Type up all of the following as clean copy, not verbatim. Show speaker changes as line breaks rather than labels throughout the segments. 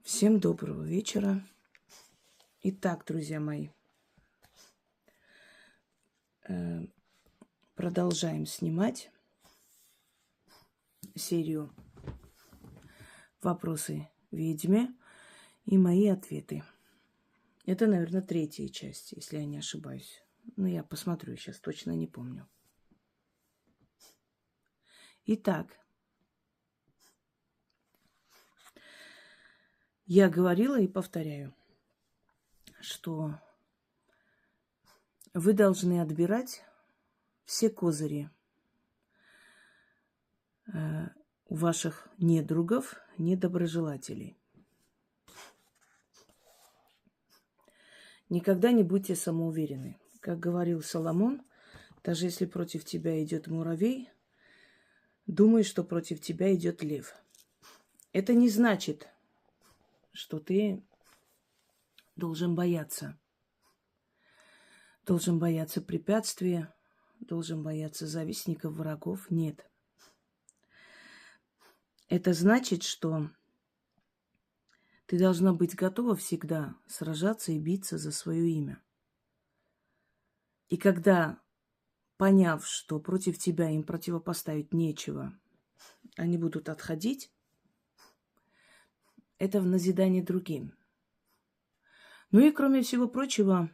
Всем доброго вечера. Итак, друзья мои, продолжаем снимать серию «Вопросы ведьме» и мои ответы. Это, наверное, третья часть, если я не ошибаюсь. Но я посмотрю, сейчас точно не помню. Итак, я говорила и повторяю, что вы должны отбирать все козыри у ваших недругов, недоброжелателей. Никогда не будьте самоуверены. Как говорил Соломон, даже если против тебя идет муравей, думай, что против тебя идет лев. Это не значит, что ты должен бояться. Должен бояться препятствия, должен бояться завистников, врагов. Нет. Это значит, что ты должна быть готова всегда сражаться и биться за свое имя. И когда, поняв, что против тебя им противопоставить нечего, они будут отходить, это в назидание другим. Ну и кроме всего прочего,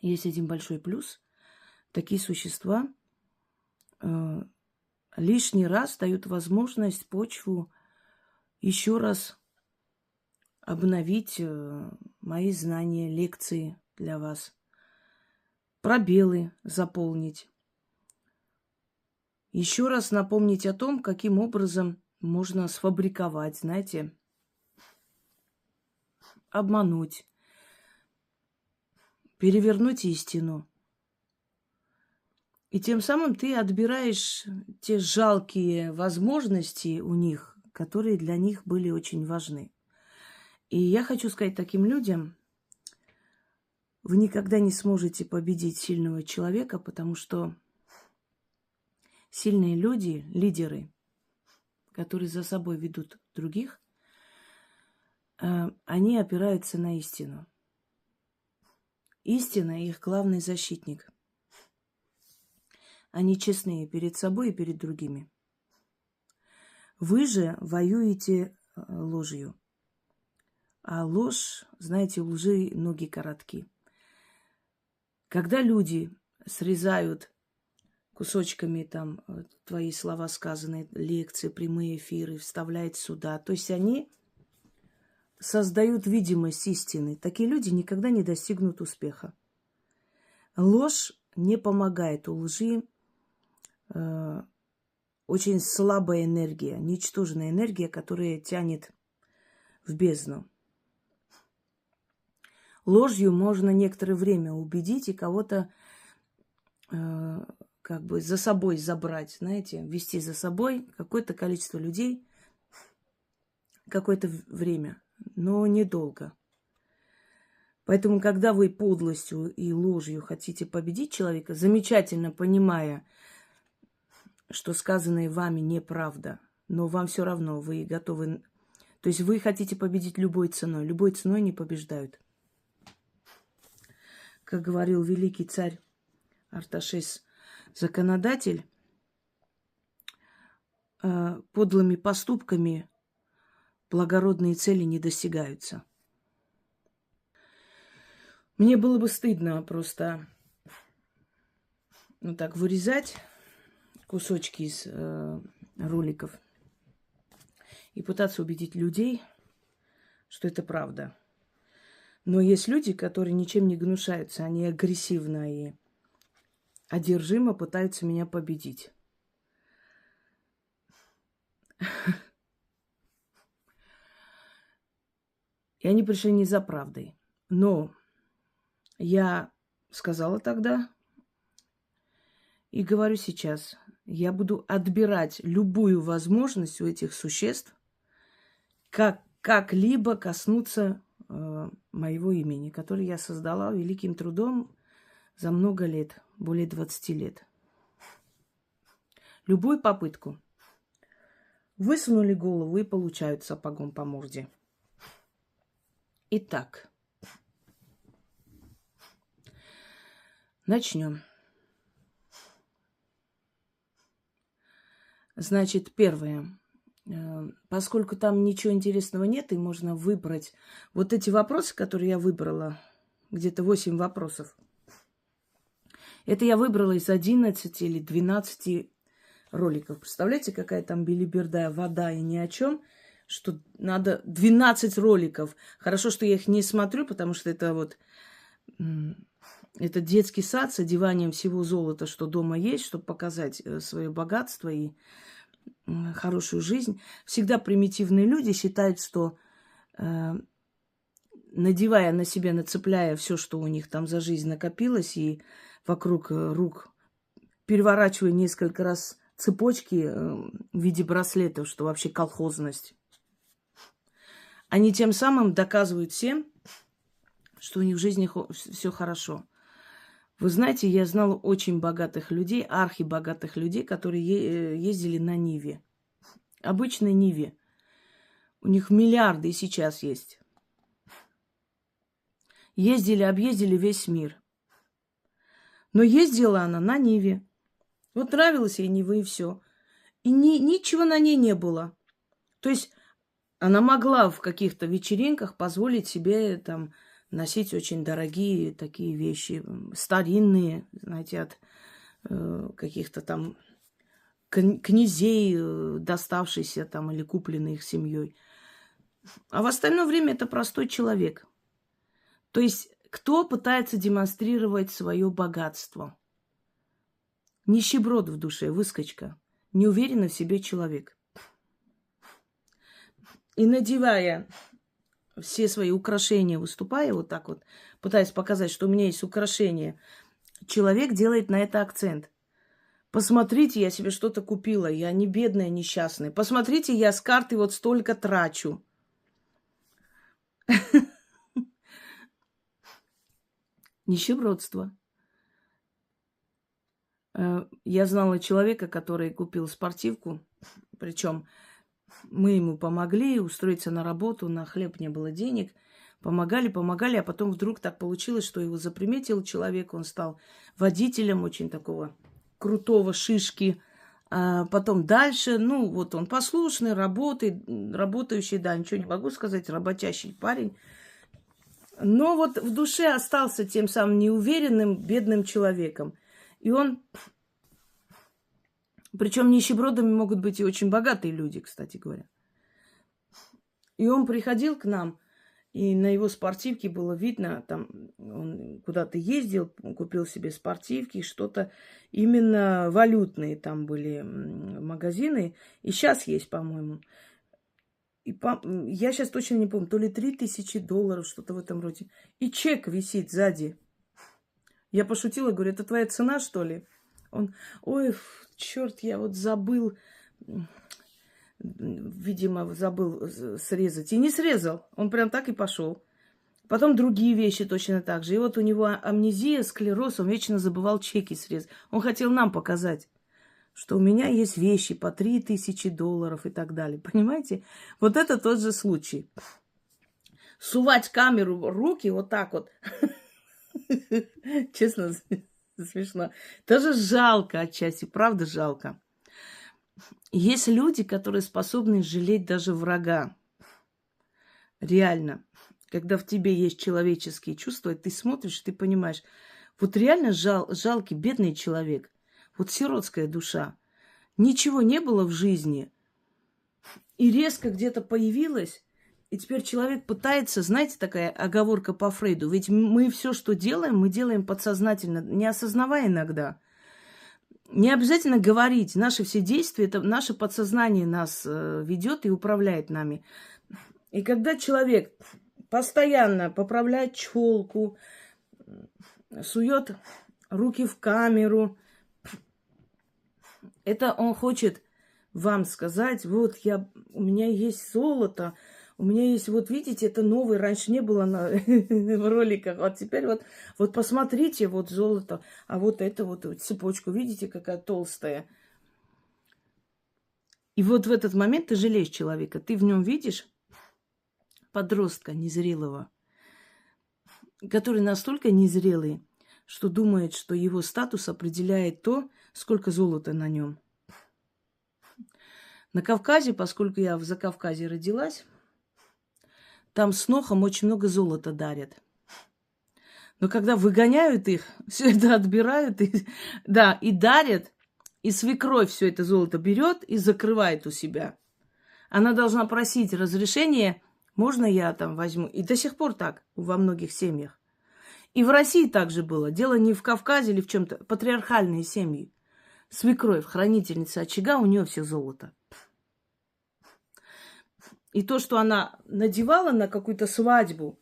есть один большой плюс. Такие существа лишний раз дают возможность почву еще раз обновить мои знания, лекции для вас, пробелы заполнить. Еще раз напомнить о том, каким образом можно сфабриковать, знаете, обмануть, перевернуть истину. И тем самым ты отбираешь те жалкие возможности у них, которые для них были очень важны. И я хочу сказать таким людям, вы никогда не сможете победить сильного человека, потому что сильные люди, лидеры, которые за собой ведут других, они опираются на истину. Истина их главный защитник. Они честны перед собой и перед другими. Вы же воюете ложью. А ложь, знаете, у лжи ноги коротки. Когда люди срезают кусочками там твои слова сказанные, лекции, прямые эфиры, вставляют сюда, то есть они создают видимость истины. Такие люди никогда не достигнут успеха. Ложь не помогает. У лжи очень слабая энергия, ничтожная энергия, которая тянет в бездну. Ложью можно некоторое время убедить и кого-то как бы за собой забрать, знаете, вести за собой какое-то количество людей какое-то время, но недолго. Поэтому, когда вы подлостью и ложью хотите победить человека, замечательно понимая, что сказанное вами неправда, но вам все равно, вы готовы... То есть вы хотите победить любой ценой. Любой ценой не побеждают. Как говорил великий царь Арташес, законодатель, подлыми поступками благородные цели не достигаются. Мне было бы стыдно просто так вырезать кусочки из роликов и пытаться убедить людей, что это правда. Но есть люди, которые ничем не гнушаются, они агрессивно и одержимо пытаются меня победить. И они пришли не за правдой. Но я сказала тогда и говорю сейчас, я буду отбирать любую возможность у этих существ как-либо коснуться моего имени, которое я создала великим трудом за много лет, более 20 лет. Любую попытку. Высунули голову и получают сапогом по морде. Итак, начнем. Значит, первое. Поскольку там ничего интересного нет, и можно выбрать вот эти вопросы, которые я выбрала, где-то 8 вопросов. Это я выбрала из 11 или 12 роликов. Представляете, какая там белиберда, вода и ни о чем, что надо 12 роликов. Хорошо, что я их не смотрю, потому что это вот это детский сад с одеванием всего золота, что дома есть, чтобы показать свое богатство и хорошую жизнь. Всегда примитивные люди считают, что надевая на себя, нацепляя все, что у них там за жизнь накопилось, и вокруг рук переворачивая несколько раз цепочки в виде браслетов, что вообще колхозность, они тем самым доказывают всем, что у них в жизни все хорошо. Вы знаете, я знала очень богатых людей, архибогатых людей, которые ездили на Ниве. Обычной Ниве. У них миллиарды и сейчас есть. Ездили, объездили весь мир. Но ездила она на Ниве. Вот нравилась ей Нива и все. И ничего на ней не было. То есть она могла в каких-то вечеринках позволить себе там носить очень дорогие такие вещи, старинные, знаете, от каких-то там князей, доставшиеся там или купленные их семьей. А в остальное время это простой человек. То есть кто пытается демонстрировать свое богатство? Нищеброд в душе, выскочка, неуверенный в себе человек. И надевая все свои украшения, выступая вот так вот, пытаясь показать, что у меня есть украшения, человек делает на это акцент. Посмотрите, я себе что-то купила, я не бедная, несчастная. Посмотрите, я с карты вот столько трачу. Нищебродство. Я знала человека, который купил спортивку, причем мы ему помогли устроиться на работу, на хлеб не было денег. Помогали, а потом вдруг так получилось, что его заприметил человек, он стал водителем очень такого крутого шишки. А потом дальше, ну вот он послушный, работающий, да, ничего не могу сказать, работящий парень. Но вот в душе остался тем самым неуверенным, бедным человеком. И он... Причем нищебродами могут быть и очень богатые люди, кстати говоря. И он приходил к нам, и на его спортивке было видно, там он куда-то ездил, купил себе спортивки, что-то именно валютные там были магазины. И сейчас есть, по-моему. Я сейчас точно не помню, то ли $3000, что-то в этом роде. И чек висит сзади. Я пошутила, говорю, это твоя цена, что ли? Он, ой, черт, я вот забыл, видимо, забыл срезать. И не срезал, он прям так и пошел. Потом другие вещи точно так же. И вот у него амнезия, склероз, он вечно забывал чеки срезать. Он хотел нам показать, что у меня есть вещи по $3000 и так далее. Понимаете? Вот это тот же случай. Сувать камеру в руки вот так вот. Честно, смешно. Даже жалко отчасти, правда жалко. Есть люди, которые способны жалеть даже врага. Реально. Когда в тебе есть человеческие чувства, ты смотришь, ты понимаешь, вот реально жалкий, бедный человек. Вот сиротская душа. Ничего не было в жизни. И резко где-то появилась. И теперь человек пытается, знаете, такая оговорка по Фрейду. Ведь мы все, что делаем, мы делаем подсознательно, не осознавая иногда. Не обязательно говорить. Наши все действия, это наше подсознание нас ведет и управляет нами. И когда человек постоянно поправляет челку, сует руки в камеру, это он хочет вам сказать, вот у меня есть золото, у меня есть, вот видите, это новый, раньше не было в роликах, вот теперь вот посмотрите, вот золото, а вот это вот цепочку, видите, какая толстая. И вот в этот момент ты жалеешь человека, ты в нем видишь подростка незрелого, который настолько незрелый, что думает, что его статус определяет то, сколько золота на нем. На Кавказе, поскольку я в Закавказье родилась, там с Нохом очень много золота дарят. Но когда выгоняют их, все это отбирают, да, и дарят, и свекровь все это золото берет и закрывает у себя. Она должна просить разрешения, можно я там возьму. И до сих пор так во многих семьях. И в России также было. Дело не в Кавказе или в чем-то. Патриархальные семьи. Свекровь, хранительница очага, у нее все золото. И то, что она надевала на какую-то свадьбу,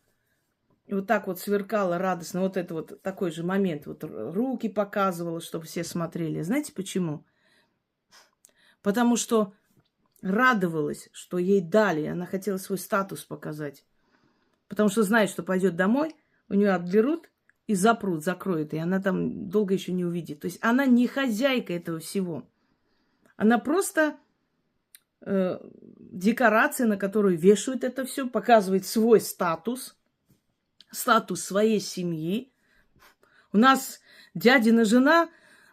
и вот так вот сверкала радостно, вот это вот такой же момент, вот руки показывала, чтобы все смотрели. Знаете почему? Потому что радовалась, что ей дали, она хотела свой статус показать. Потому что знает, что пойдет домой, у нее отберут и запрут, закроют, и она там долго еще не увидит. То есть она не хозяйка этого всего. Она просто декорация, на которую вешают это все, показывает свой статус, статус своей семьи. У нас дядина жена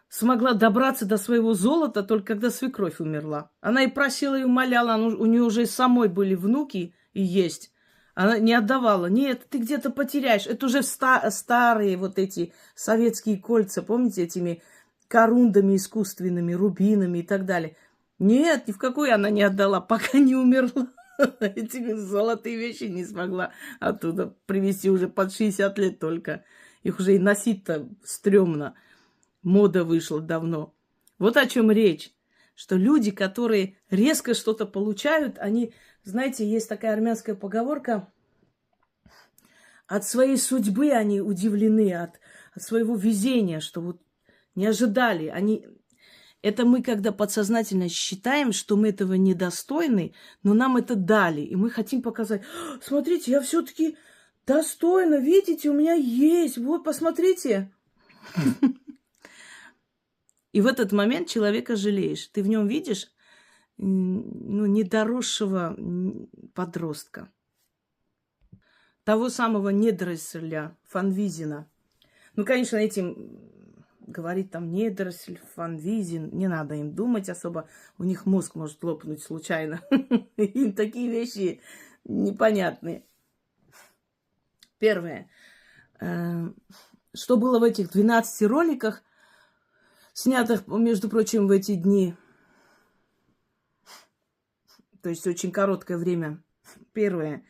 смогла добраться до своего золота только когда свекровь умерла. Она и просила, и умоляла, у нее уже самой были внуки и есть. Она не отдавала. Нет, ты где-то потеряешь. Это уже старые вот эти советские кольца, помните, этими корундами искусственными, рубинами и так далее. Нет, ни в какую она не отдала, пока не умерла. Эти золотые вещи не смогла оттуда привезти уже под 60 лет только. Их уже и носить-то стрёмно. Мода вышла давно. Вот о чем речь. Что люди, которые резко что-то получают, они, знаете, есть такая армянская поговорка, от своей судьбы они удивлены, от своего везения, что вот не ожидали. Это мы, когда подсознательно считаем, что мы этого недостойны, но нам это дали. И мы хотим показать, смотрите, я все-таки достойна, видите, у меня есть, вот, посмотрите. И в этот момент человека жалеешь. Ты в нем видишь недоросшего подростка. Того самого недоросля Фанвизина. Ну, конечно, этим говорит там недоросль, Фанвизин. Не надо им думать особо. У них мозг может лопнуть случайно. Им такие вещи непонятные. Первое. Что было в этих 12 роликах, снятых, между прочим, в эти дни. То есть очень короткое время. Первое.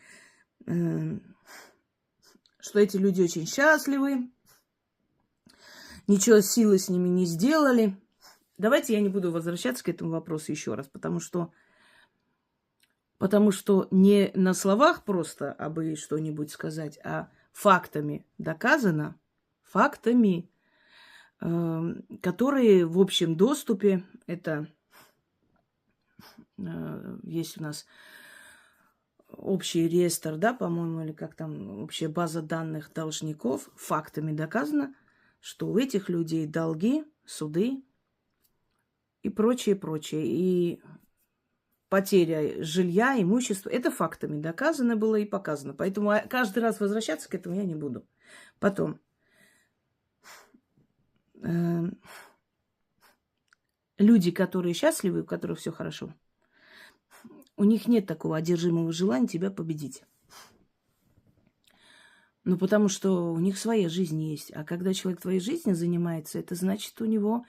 Что эти люди очень счастливы. Ничего силы с ними не сделали. Давайте я не буду возвращаться к этому вопросу еще раз, потому что не на словах просто абы что-нибудь сказать, а фактами доказано, фактами, которые в общем доступе. Это есть у нас общий реестр, да, по-моему, или как там, общая база данных должников. Фактами доказано, что у этих людей долги, суды и прочее, прочее. И потеря жилья, имущества. Это фактами доказано было и показано. Поэтому каждый раз возвращаться к этому я не буду. Потом. Люди, которые счастливы, у которых все хорошо, у них нет такого одержимого желания тебя победить. Ну, потому что у них своя жизнь есть. А когда человек твоей жизнью занимается, это значит, у него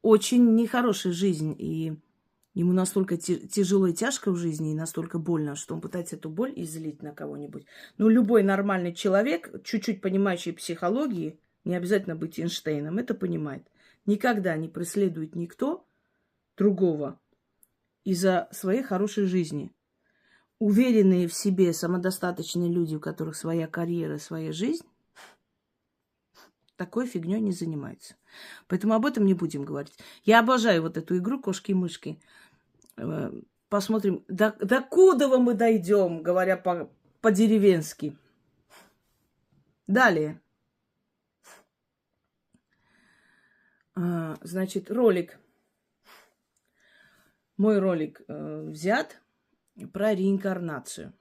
очень нехорошая жизнь. И ему настолько тяжело и тяжко в жизни, и настолько больно, что он пытается эту боль излить на кого-нибудь. Ну, любой нормальный человек, чуть-чуть понимающий психологии, не обязательно быть Эйнштейном, это понимает. Никогда не преследует никто другого из-за своей хорошей жизни. Уверенные в себе, самодостаточные люди, у которых своя карьера, своя жизнь, такой фигней не занимаются. Поэтому об этом не будем говорить. Я обожаю вот эту игру «Кошки-мышки». Посмотрим, до куда мы дойдем, говоря по-деревенски. Далее. Значит, ролик. Мой ролик взят про реинкарнацию.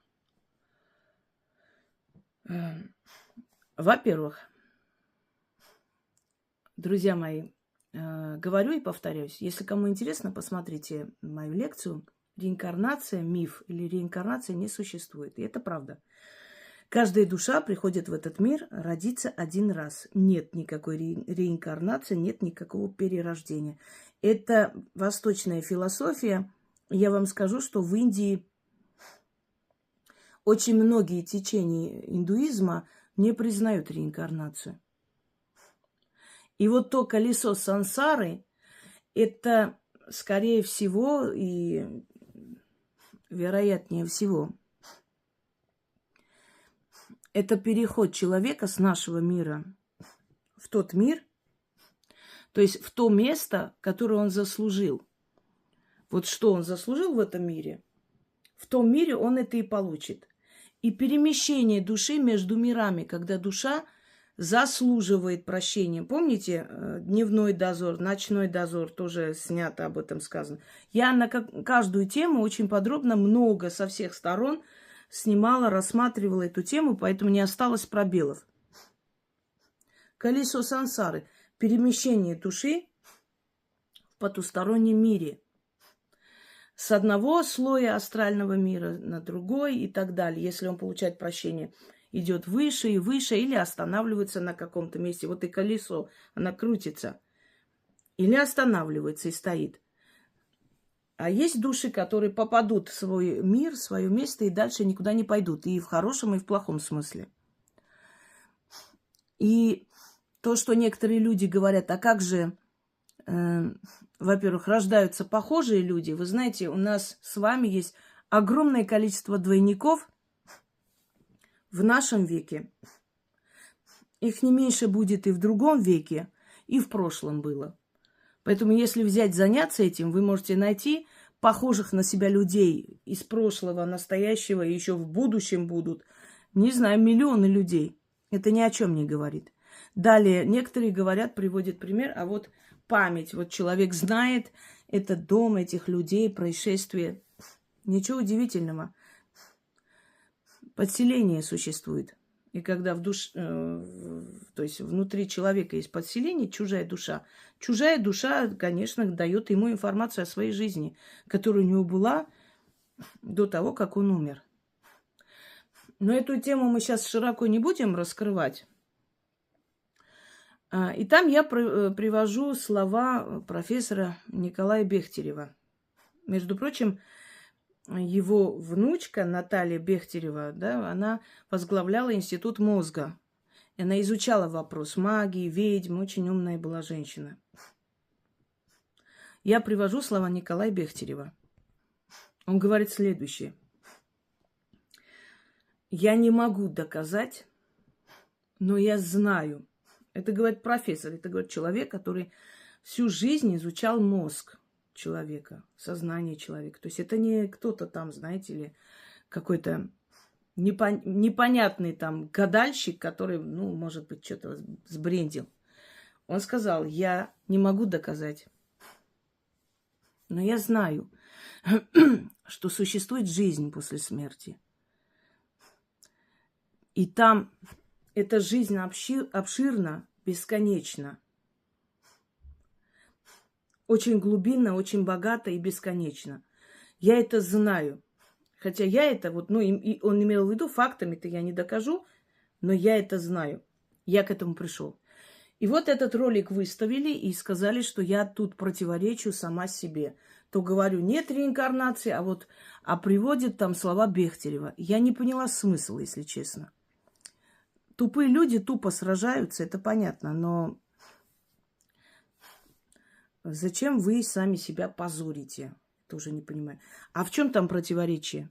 Во-первых, друзья мои, говорю и повторяюсь, если кому интересно, посмотрите мою лекцию. Реинкарнация, миф или реинкарнация не существует. И это правда. Каждая душа приходит в этот мир родиться один раз. Нет никакой реинкарнации, нет никакого перерождения. Это восточная философия. Я вам скажу, что в Индии очень многие течения индуизма не признают реинкарнацию. И вот то колесо сансары, это, скорее всего, и вероятнее всего, это переход человека с нашего мира в тот мир, то есть в то место, которое он заслужил. Вот что он заслужил в этом мире, в том мире он это и получит. И перемещение души между мирами, когда душа заслуживает прощения. Помните, дневной дозор, ночной дозор, тоже снято об этом сказано. Я на каждую тему очень подробно, много со всех сторон снимала, рассматривала эту тему, поэтому не осталось пробелов. Колесо сансары. Перемещение души в потустороннем мире. С одного слоя астрального мира на другой и так далее. Если он получает прощение, идет выше и выше или останавливается на каком-то месте. Вот и колесо, оно крутится. Или останавливается и стоит. А есть души, которые попадут в свой мир, в свое место и дальше никуда не пойдут. И в хорошем, и в плохом смысле. И то, что некоторые люди говорят, а как же, во-первых, рождаются похожие люди. Вы знаете, у нас с вами есть огромное количество двойников в нашем веке. Их не меньше будет и в другом веке, и в прошлом было. Поэтому, если взять, заняться этим, вы можете найти похожих на себя людей из прошлого, настоящего, и еще в будущем будут, не знаю, миллионы людей. Это ни о чем не говорит. Далее, некоторые говорят, приводят пример, а вот память. Вот человек знает этот дом, этих людей, происшествия. Ничего удивительного. Подселение существует. И когда то есть внутри человека есть подселение, чужая душа, конечно, дает ему информацию о своей жизни, которая у него была до того, как он умер. Но эту тему мы сейчас широко не будем раскрывать. И там я привожу слова профессора Николая Бехтерева. Между прочим, его внучка Наталья Бехтерева, да, она возглавляла Институт мозга. И она изучала вопрос магии, ведьм, очень умная была женщина. Я привожу слова Николая Бехтерева. Он говорит следующее. Я не могу доказать, но я знаю. Это говорит профессор, это говорит человек, который всю жизнь изучал мозг человека, сознание человека. То есть это не кто-то там, знаете ли, какой-то непонятный там гадальщик, который, ну, может быть, что-то сбрендил. Он сказал, я не могу доказать, но я знаю, что существует жизнь после смерти. И там эта жизнь обширна, бесконечна. Очень глубинно, очень богато и бесконечно. Я это знаю. Хотя я это вот, ну, и он имел в виду, фактами-то я не докажу, но я это знаю. Я к этому пришел. И вот этот ролик выставили и сказали, что я тут противоречу сама себе. То говорю, нет реинкарнации, а приводят там слова Бехтерева. Я не поняла смысл, если честно. Тупые люди тупо сражаются, это понятно, но зачем вы сами себя позорите? Тоже не понимаю. А в чем там противоречие?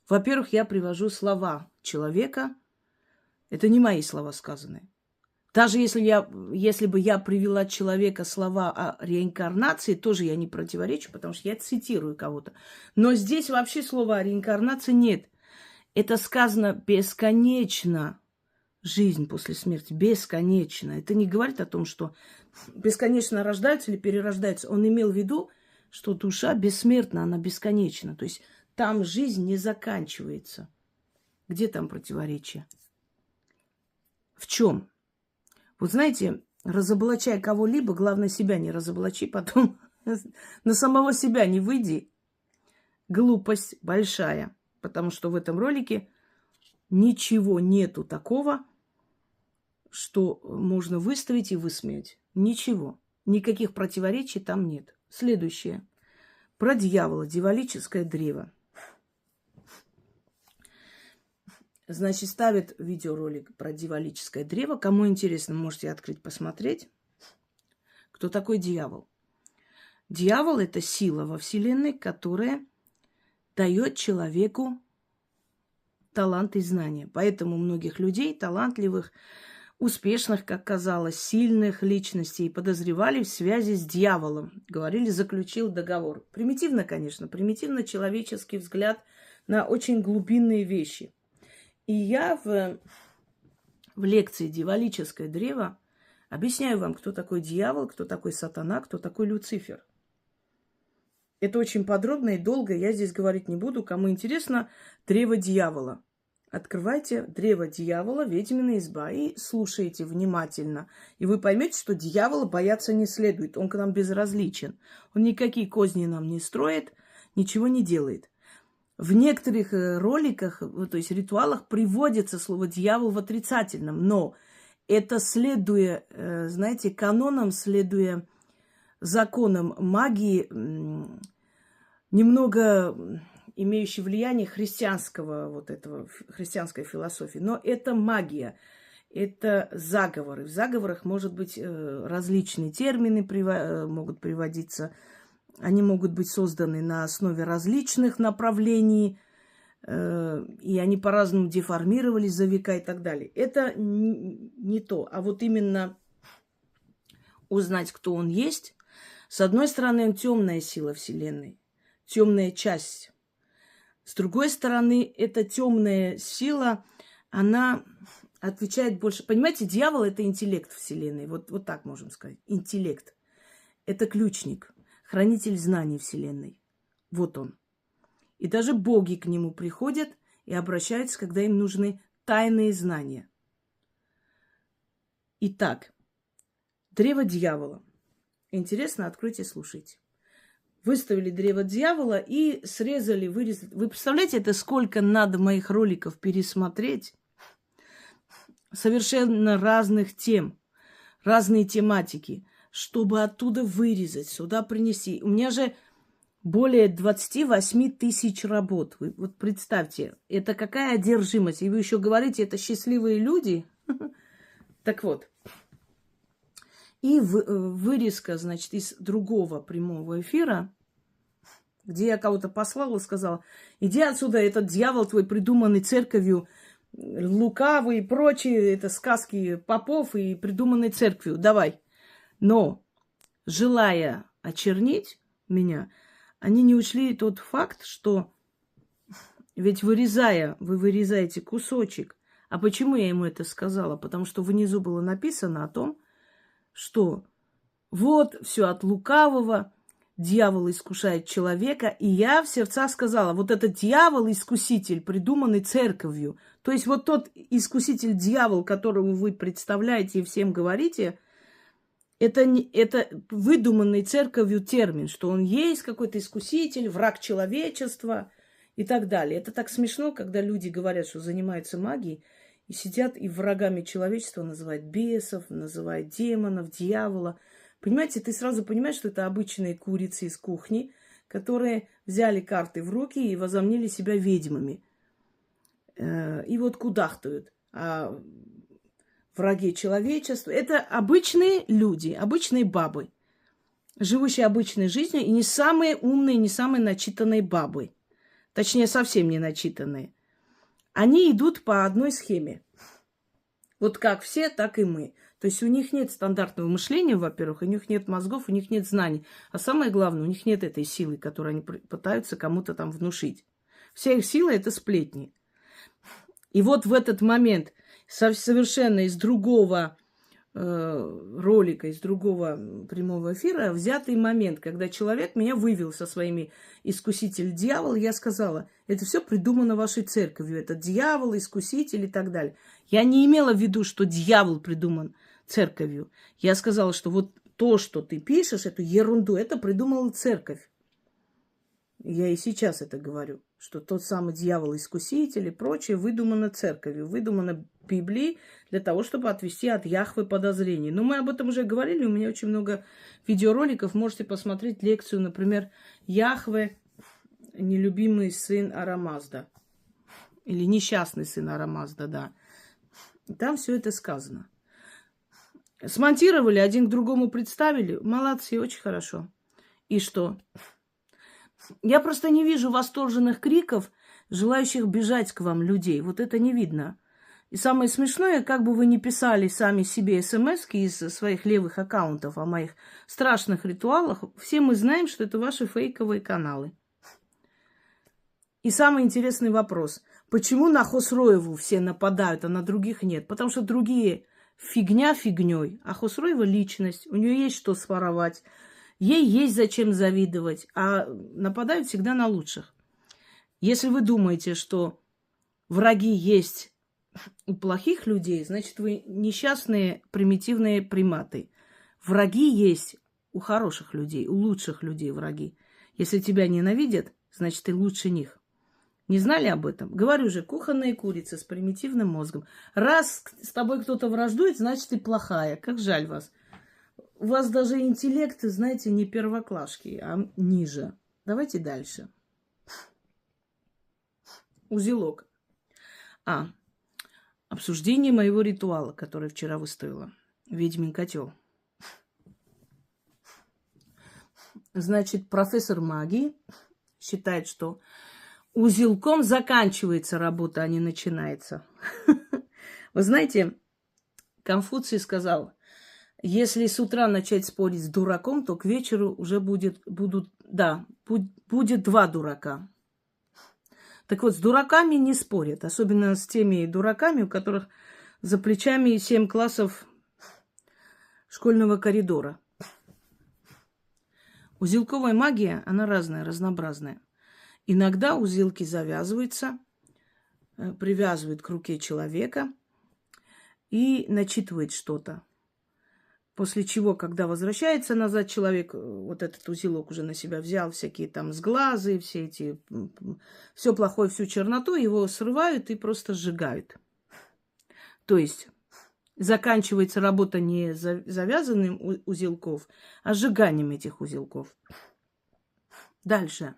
Во-первых, я привожу слова человека. Это не мои слова сказанные. Даже если бы я привела человека слова о реинкарнации, тоже я не противоречу, потому что я цитирую кого-то. Но здесь вообще слова о реинкарнации нет. Это сказано бесконечно. Жизнь после смерти бесконечна. Это не говорит о том, что бесконечно рождаются или перерождаются. Он имел в виду, что душа бессмертна, она бесконечна. То есть там жизнь не заканчивается. Где там противоречие? В чем? Вот знаете, разоблачая кого-либо, главное себя не разоблачи, потом на самого себя не выйди. Глупость большая, потому что в этом ролике ничего нету такого, что можно выставить и высмеять. Ничего. Никаких противоречий там нет. Следующее. Про дьявола, дьяволическое древо. Значит, ставят видеоролик про дьяволическое древо. Кому интересно, можете открыть, посмотреть. Кто такой дьявол? Дьявол – это сила во Вселенной, которая дает человеку талант и знания. Поэтому многих людей, талантливых, успешных, как казалось, сильных личностей подозревали в связи с дьяволом. Говорили, заключил договор. Примитивно, конечно, примитивно человеческий взгляд на очень глубинные вещи. И я в лекции «Дьяволическое древо» объясняю вам, кто такой дьявол, кто такой сатана, кто такой Люцифер. Это очень подробно и долго, я здесь говорить не буду. Кому интересно, древо дьявола. Открывайте древо дьявола, ведьмина изба, и слушайте внимательно. И вы поймете, что дьявола бояться не следует. Он к нам безразличен. Он никакие козни нам не строит, ничего не делает. В некоторых роликах, то есть ритуалах, приводится слово «дьявол» в отрицательном. Но это следуя, знаете, канонам, следуя законам магии, немного имеющей влияние христианского, вот этого, христианской философии. Но это магия, это заговоры. В заговорах, может быть, различные термины могут приводиться. Они могут быть созданы на основе различных направлений, и они по-разному деформировались за века и так далее. Это не то. А вот именно узнать, кто он есть. С одной стороны, он темная сила Вселенной, темная часть. С другой стороны, эта темная сила, она отвечает больше. Понимаете, дьявол – это интеллект Вселенной. Вот так можем сказать. Интеллект. Это ключник, хранитель знаний Вселенной. Вот он. И даже боги к нему приходят и обращаются, когда им нужны тайные знания. Итак, древо дьявола. Интересно, откройте, слушайте. Выставили древо дьявола и срезали, вырезали. Вы представляете, это сколько надо моих роликов пересмотреть? Совершенно разных тем, разные тематики, чтобы оттуда вырезать, сюда принести. У меня же более 28 тысяч работ. Вы вот представьте, это какая одержимость. И вы еще говорите, это счастливые люди. Так вот. И вырезка, значит, из другого прямого эфира, где я кого-то послала, сказала, иди отсюда, этот дьявол твой, придуманный церковью, лукавый и прочие, это сказки попов и придуманный церковью, давай. Но, желая очернить меня, они не учли тот факт, что ведь вы вырезаете кусочек. А почему я ему это сказала? Потому что внизу было написано о том, что вот все от лукавого, дьявол искушает человека. И я в сердцах сказала, вот этот дьявол-искуситель, придуманный церковью. То есть вот тот искуситель-дьявол, которого вы представляете и всем говорите, это выдуманный церковью термин, что он есть какой-то искуситель, враг человечества и так далее. Это так смешно, когда люди говорят, что занимаются магией, и сидят и врагами человечества называют бесов, называют демонов, дьявола. Понимаете, ты сразу понимаешь, что это обычные курицы из кухни, которые взяли карты в руки и возомнили себя ведьмами. И вот кудахтают. А враги человечества – это обычные люди, обычные бабы, живущие обычной жизнью, и не самые умные, не самые начитанные бабы. Точнее, совсем не начитанные. Они идут по одной схеме. Вот как все, так и мы. То есть у них нет стандартного мышления, во-первых, у них нет мозгов, у них нет знаний. А самое главное, у них нет этой силы, которую они пытаются кому-то там внушить. Вся их сила – это сплетни. И вот в этот момент совершенно из другого ролика, из другого прямого эфира взятый момент, когда человек меня вывел со своими искуситель дьявол. Я сказала, это все придумано вашей церковью. Это дьявол, искуситель и так далее. Я не имела в виду, что дьявол придуман церковью. Я сказала, что вот то, что ты пишешь, эту ерунду, это придумала церковь. Я и сейчас это говорю, что тот самый дьявол-искуситель и прочее выдумано церковью, выдумано Библией для того, чтобы отвести от Яхвы подозрений. Но мы об этом уже говорили, у меня очень много видеороликов. Можете посмотреть лекцию, например, Яхве, нелюбимый сын Арамазда. Или несчастный сын Арамазда, да. Там все это сказано. Смонтировали, один к другому представили. Молодцы, очень хорошо. И что? Я просто не вижу восторженных криков, желающих бежать к вам людей. Вот это не видно. И самое смешное, как бы вы ни писали сами себе смс-ки из своих левых аккаунтов о моих страшных ритуалах, все мы знаем, что это ваши фейковые каналы. И самый интересный вопрос. Почему на Хосроеву все нападают, а на других нет? Потому что другие фигня фигней, а Хосроева личность, у нее есть что своровать. Ей есть зачем завидовать, а нападают всегда на лучших. Если вы думаете, что враги есть у плохих людей, значит, вы несчастные примитивные приматы. Враги есть у хороших людей, у лучших людей враги. Если тебя ненавидят, значит, ты лучше них. Не знали об этом? Говорю же, кухонные курицы с примитивным мозгом. Раз с тобой кто-то враждует, значит, ты плохая. Как жаль вас. У вас даже интеллект, знаете, не первоклашки, а ниже. Давайте дальше. Узелок. Обсуждение моего ритуала, который вчера выставила. Ведьмин котел. Значит, профессор магии считает, что узелком заканчивается работа, а не начинается. Вы знаете, Конфуций сказал, если с утра начать спорить с дураком, то к вечеру уже будет два дурака. Так вот, с дураками не спорят, особенно с теми дураками, у которых за плечами 7 классов школьного коридора. Узелковая магия, она разная, разнообразная. Иногда узелки завязываются, привязывают к руке человека и начитывает что-то. После чего, когда возвращается назад человек, вот этот узелок уже на себя взял, всякие там сглазы, все плохое, всю черноту, его срывают и просто сжигают. То есть заканчивается работа не завязанным узелков, а сжиганием этих узелков. Дальше.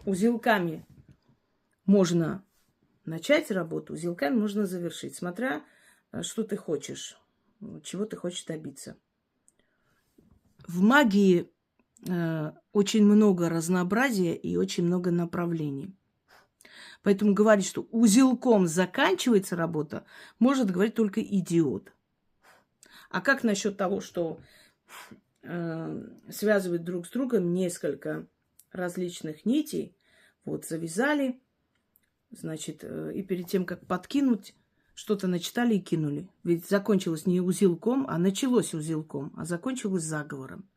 Узелками можно начать работу, узелками можно завершить, смотря что ты хочешь. Чего ты хочешь добиться. В магии очень много разнообразия и очень много направлений. Поэтому говорить, что узелком заканчивается работа, может говорить только идиот. А как насчет того, что связывают друг с другом несколько различных нитей, вот завязали, значит, и перед тем, как подкинуть, что-то начитали и кинули. Ведь закончилось не узелком, а началось узелком, а закончилось заговором.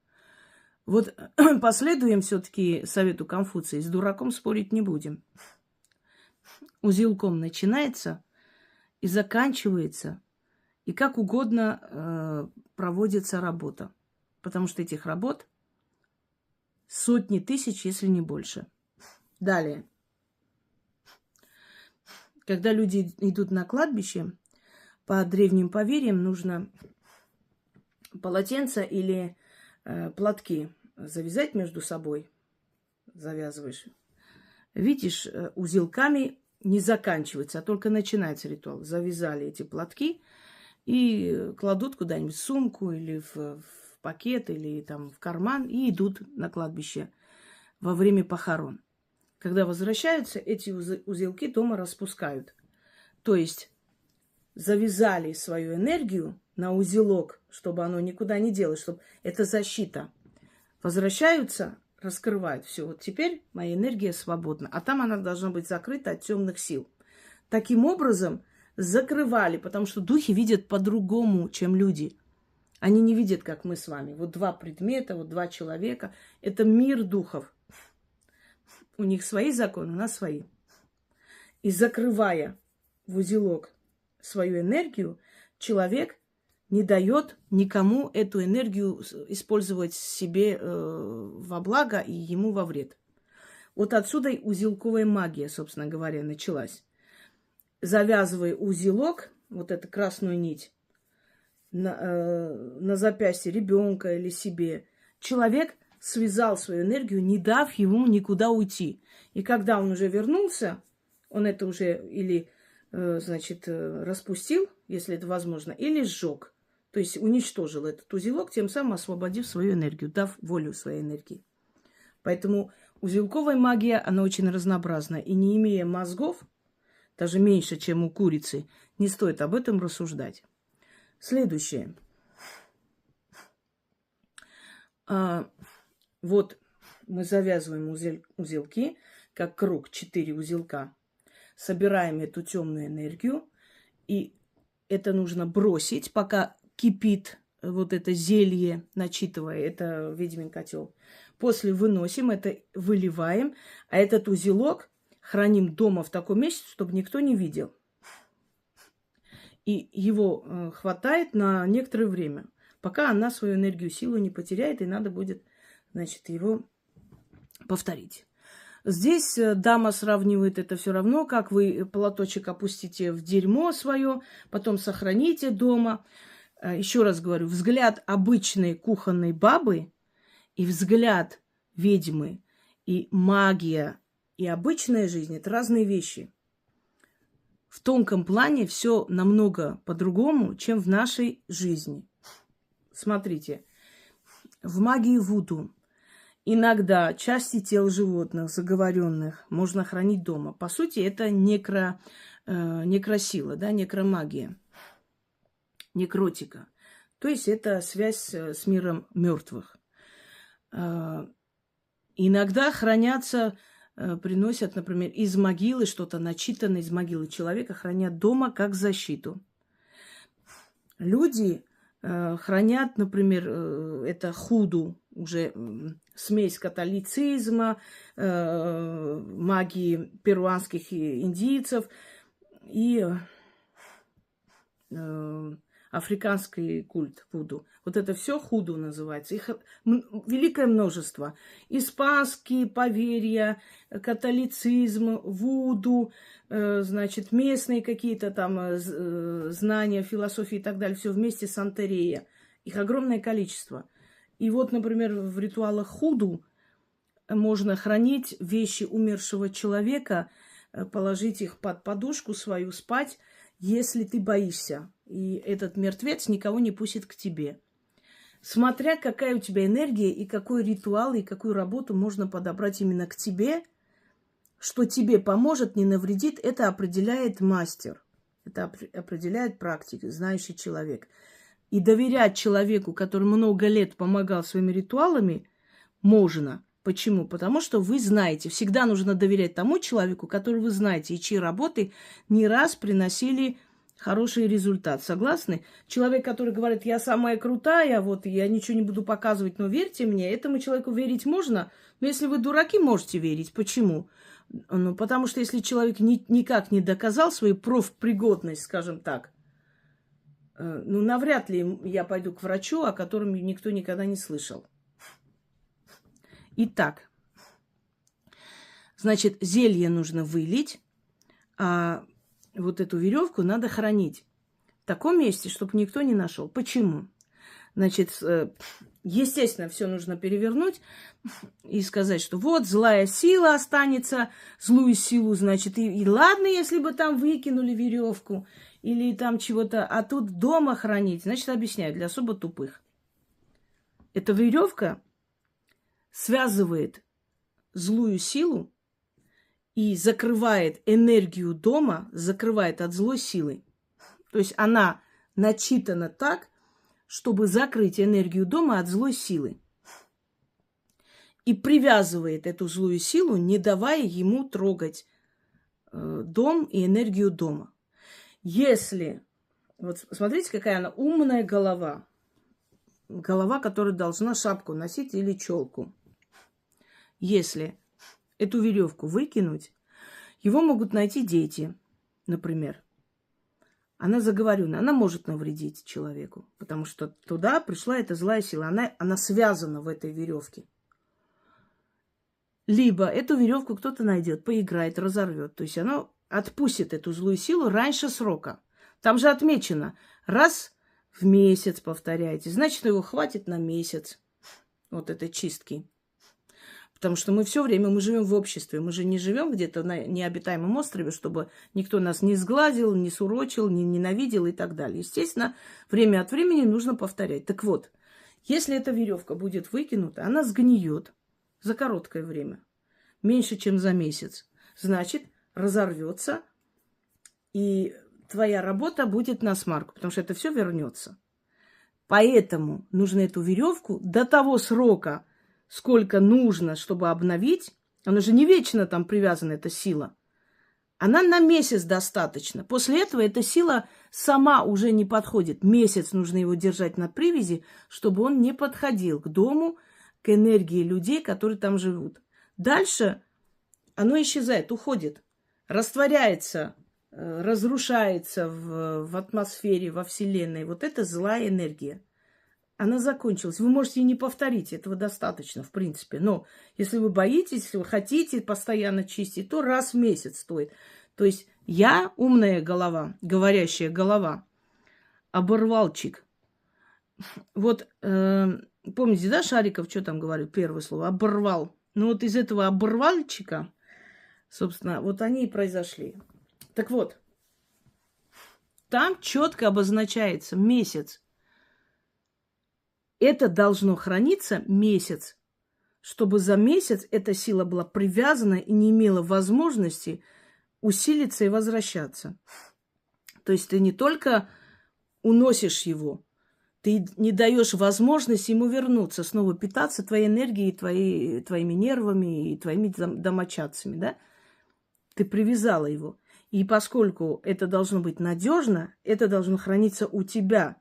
Вот последуем все-таки совету Конфуция. С дураком спорить не будем. Узелком начинается и заканчивается, и как угодно проводится работа. Потому что этих работ сотни тысяч, если не больше. Далее. Когда люди идут на кладбище, по древним поверьям нужно полотенца или платки завязать между собой. Завязываешь. Видишь, узелками не заканчивается, а только начинается ритуал. Завязали эти платки и кладут куда-нибудь в сумку или в пакет, или там в карман, и идут на кладбище во время похорон. Когда возвращаются, эти узелки дома распускают. То есть завязали свою энергию на узелок, чтобы оно никуда не делось, чтобы это защита. Возвращаются, раскрывают все. Вот теперь моя энергия свободна, а там она должна быть закрыта от темных сил. Таким образом, закрывали, потому что духи видят по-другому, чем люди. Они не видят, как мы с вами. Вот два предмета, вот два человека. Это мир духов. У них свои законы, у нас свои. И закрывая в узелок свою энергию, человек не дает никому эту энергию использовать себе во благо и ему во вред. Вот отсюда и узелковая магия, собственно говоря, началась. Завязывая узелок, вот эту красную нить, на запястье ребенка или себе, человек связал свою энергию, не дав ему никуда уйти. И когда он уже вернулся, он это уже или, распустил, если это возможно, или сжег. То есть уничтожил этот узелок, тем самым освободив свою энергию, дав волю своей энергии. Поэтому узелковая магия, она очень разнообразна. И не имея мозгов, даже меньше, чем у курицы, не стоит об этом рассуждать. Следующее. Вот мы завязываем узелки, как круг, 4 узелка. Собираем эту темную энергию. И это нужно бросить, пока кипит вот это зелье, начитывая, это ведьмин котел. После выносим это, выливаем, а этот узелок храним дома в таком месте, чтобы никто не видел. И его хватает на некоторое время, пока она свою энергию, силу не потеряет, и надо будет, его повторить. Здесь дама сравнивает это все равно, как вы платочек опустите в дерьмо свое, потом сохраните дома. Еще раз говорю, взгляд обычной кухонной бабы и взгляд ведьмы, и магия, и обычная жизнь – это разные вещи. В тонком плане все намного по-другому, чем в нашей жизни. Смотрите, в магии вуду иногда части тел животных, заговоренных, можно хранить дома. По сути, это некросила, да, некромагия, некротика. То есть это связь с миром мертвых. Иногда хранятся, приносят, например, из могилы что-то начитанное из могилы человека, хранят дома как защиту. Люди хранят, например, это худу, уже смесь католицизма, магии перуанских индийцев и африканский культ вуду. Вот это все худу называется. Их великое множество. Испанские поверья, католицизм, вуду, местные какие-то там знания, философии и так далее. Все вместе, сантерея. Их огромное количество. И вот, например, в ритуалах худу можно хранить вещи умершего человека, положить их под подушку свою, спать, если ты боишься. И этот мертвец никого не пустит к тебе. Смотря какая у тебя энергия, и какой ритуал, и какую работу можно подобрать именно к тебе, что тебе поможет, не навредит, это определяет мастер. Это определяет практик, знающий человек. И доверять человеку, который много лет помогал своими ритуалами, можно. Почему? Потому что вы знаете. Всегда нужно доверять тому человеку, который вы знаете, и чьи работы не раз приносили хороший результат. Согласны? Человек, который говорит, я самая крутая, вот я ничего не буду показывать, но верьте мне, этому человеку верить можно. Но если вы дураки, можете верить. Почему? Ну, потому что если человек никак не доказал свою профпригодность, скажем так, навряд ли я пойду к врачу, о котором никто никогда не слышал. Итак, зелье нужно вылить, а вот эту веревку надо хранить в таком месте, чтобы никто не нашел. Почему? Естественно, все нужно перевернуть и сказать, что вот злая сила останется, злую силу, и ладно, если бы там выкинули веревку или там чего-то, а тут дома хранить, объясняю, для особо тупых. Эта веревка связывает злую силу и закрывает энергию дома, закрывает от злой силы. То есть она начитана так, чтобы закрыть энергию дома от злой силы. И привязывает эту злую силу, не давая ему трогать дом и энергию дома. Если, вот смотрите, какая она умная голова. Голова, которая должна шапку носить или челку. Если эту веревку выкинуть, его могут найти дети, например. Она заговоренная, она может навредить человеку, потому что туда пришла эта злая сила, она связана в этой веревке. Либо эту веревку кто-то найдет, поиграет, разорвет. То есть она отпустит эту злую силу раньше срока. Там же отмечено, раз в месяц повторяйте, значит, его хватит на месяц вот этой чистки. Потому что мы все время, мы живем в обществе, мы же не живем где-то на необитаемом острове, чтобы никто нас не сглазил, не сурочил, не ненавидел и так далее. Естественно, время от времени нужно повторять. Так вот, если эта веревка будет выкинута, она сгниет за короткое время, меньше, чем за месяц. Значит, разорвется, и твоя работа будет на смарку, потому что это все вернется. Поэтому нужно эту веревку до того срока, сколько нужно, чтобы обновить. Она же не вечно там привязана, эта сила. Она на месяц достаточно. После этого эта сила сама уже не подходит. Месяц нужно его держать на привязи, чтобы он не подходил к дому, к энергии людей, которые там живут. Дальше оно исчезает, уходит, растворяется, разрушается в атмосфере, во Вселенной. Вот это злая энергия. Она закончилась. Вы можете и не повторить, этого достаточно, в принципе. Но если вы боитесь, если вы хотите постоянно чистить, то раз в месяц стоит. То есть я умная голова, говорящая голова, оборвалчик. Вот помните, да, Шариков, что там говорил, первое слово, оборвал. Ну вот из этого оборвальчика, собственно, вот они и произошли. Так вот, там четко обозначается месяц. Это должно храниться месяц, чтобы за месяц эта сила была привязана и не имела возможности усилиться и возвращаться. То есть ты не только уносишь его, ты не даешь возможности ему вернуться, снова питаться твоей энергией, твоими нервами и твоими домочадцами, да? Ты привязала его. И поскольку это должно быть надежно, это должно храниться у тебя.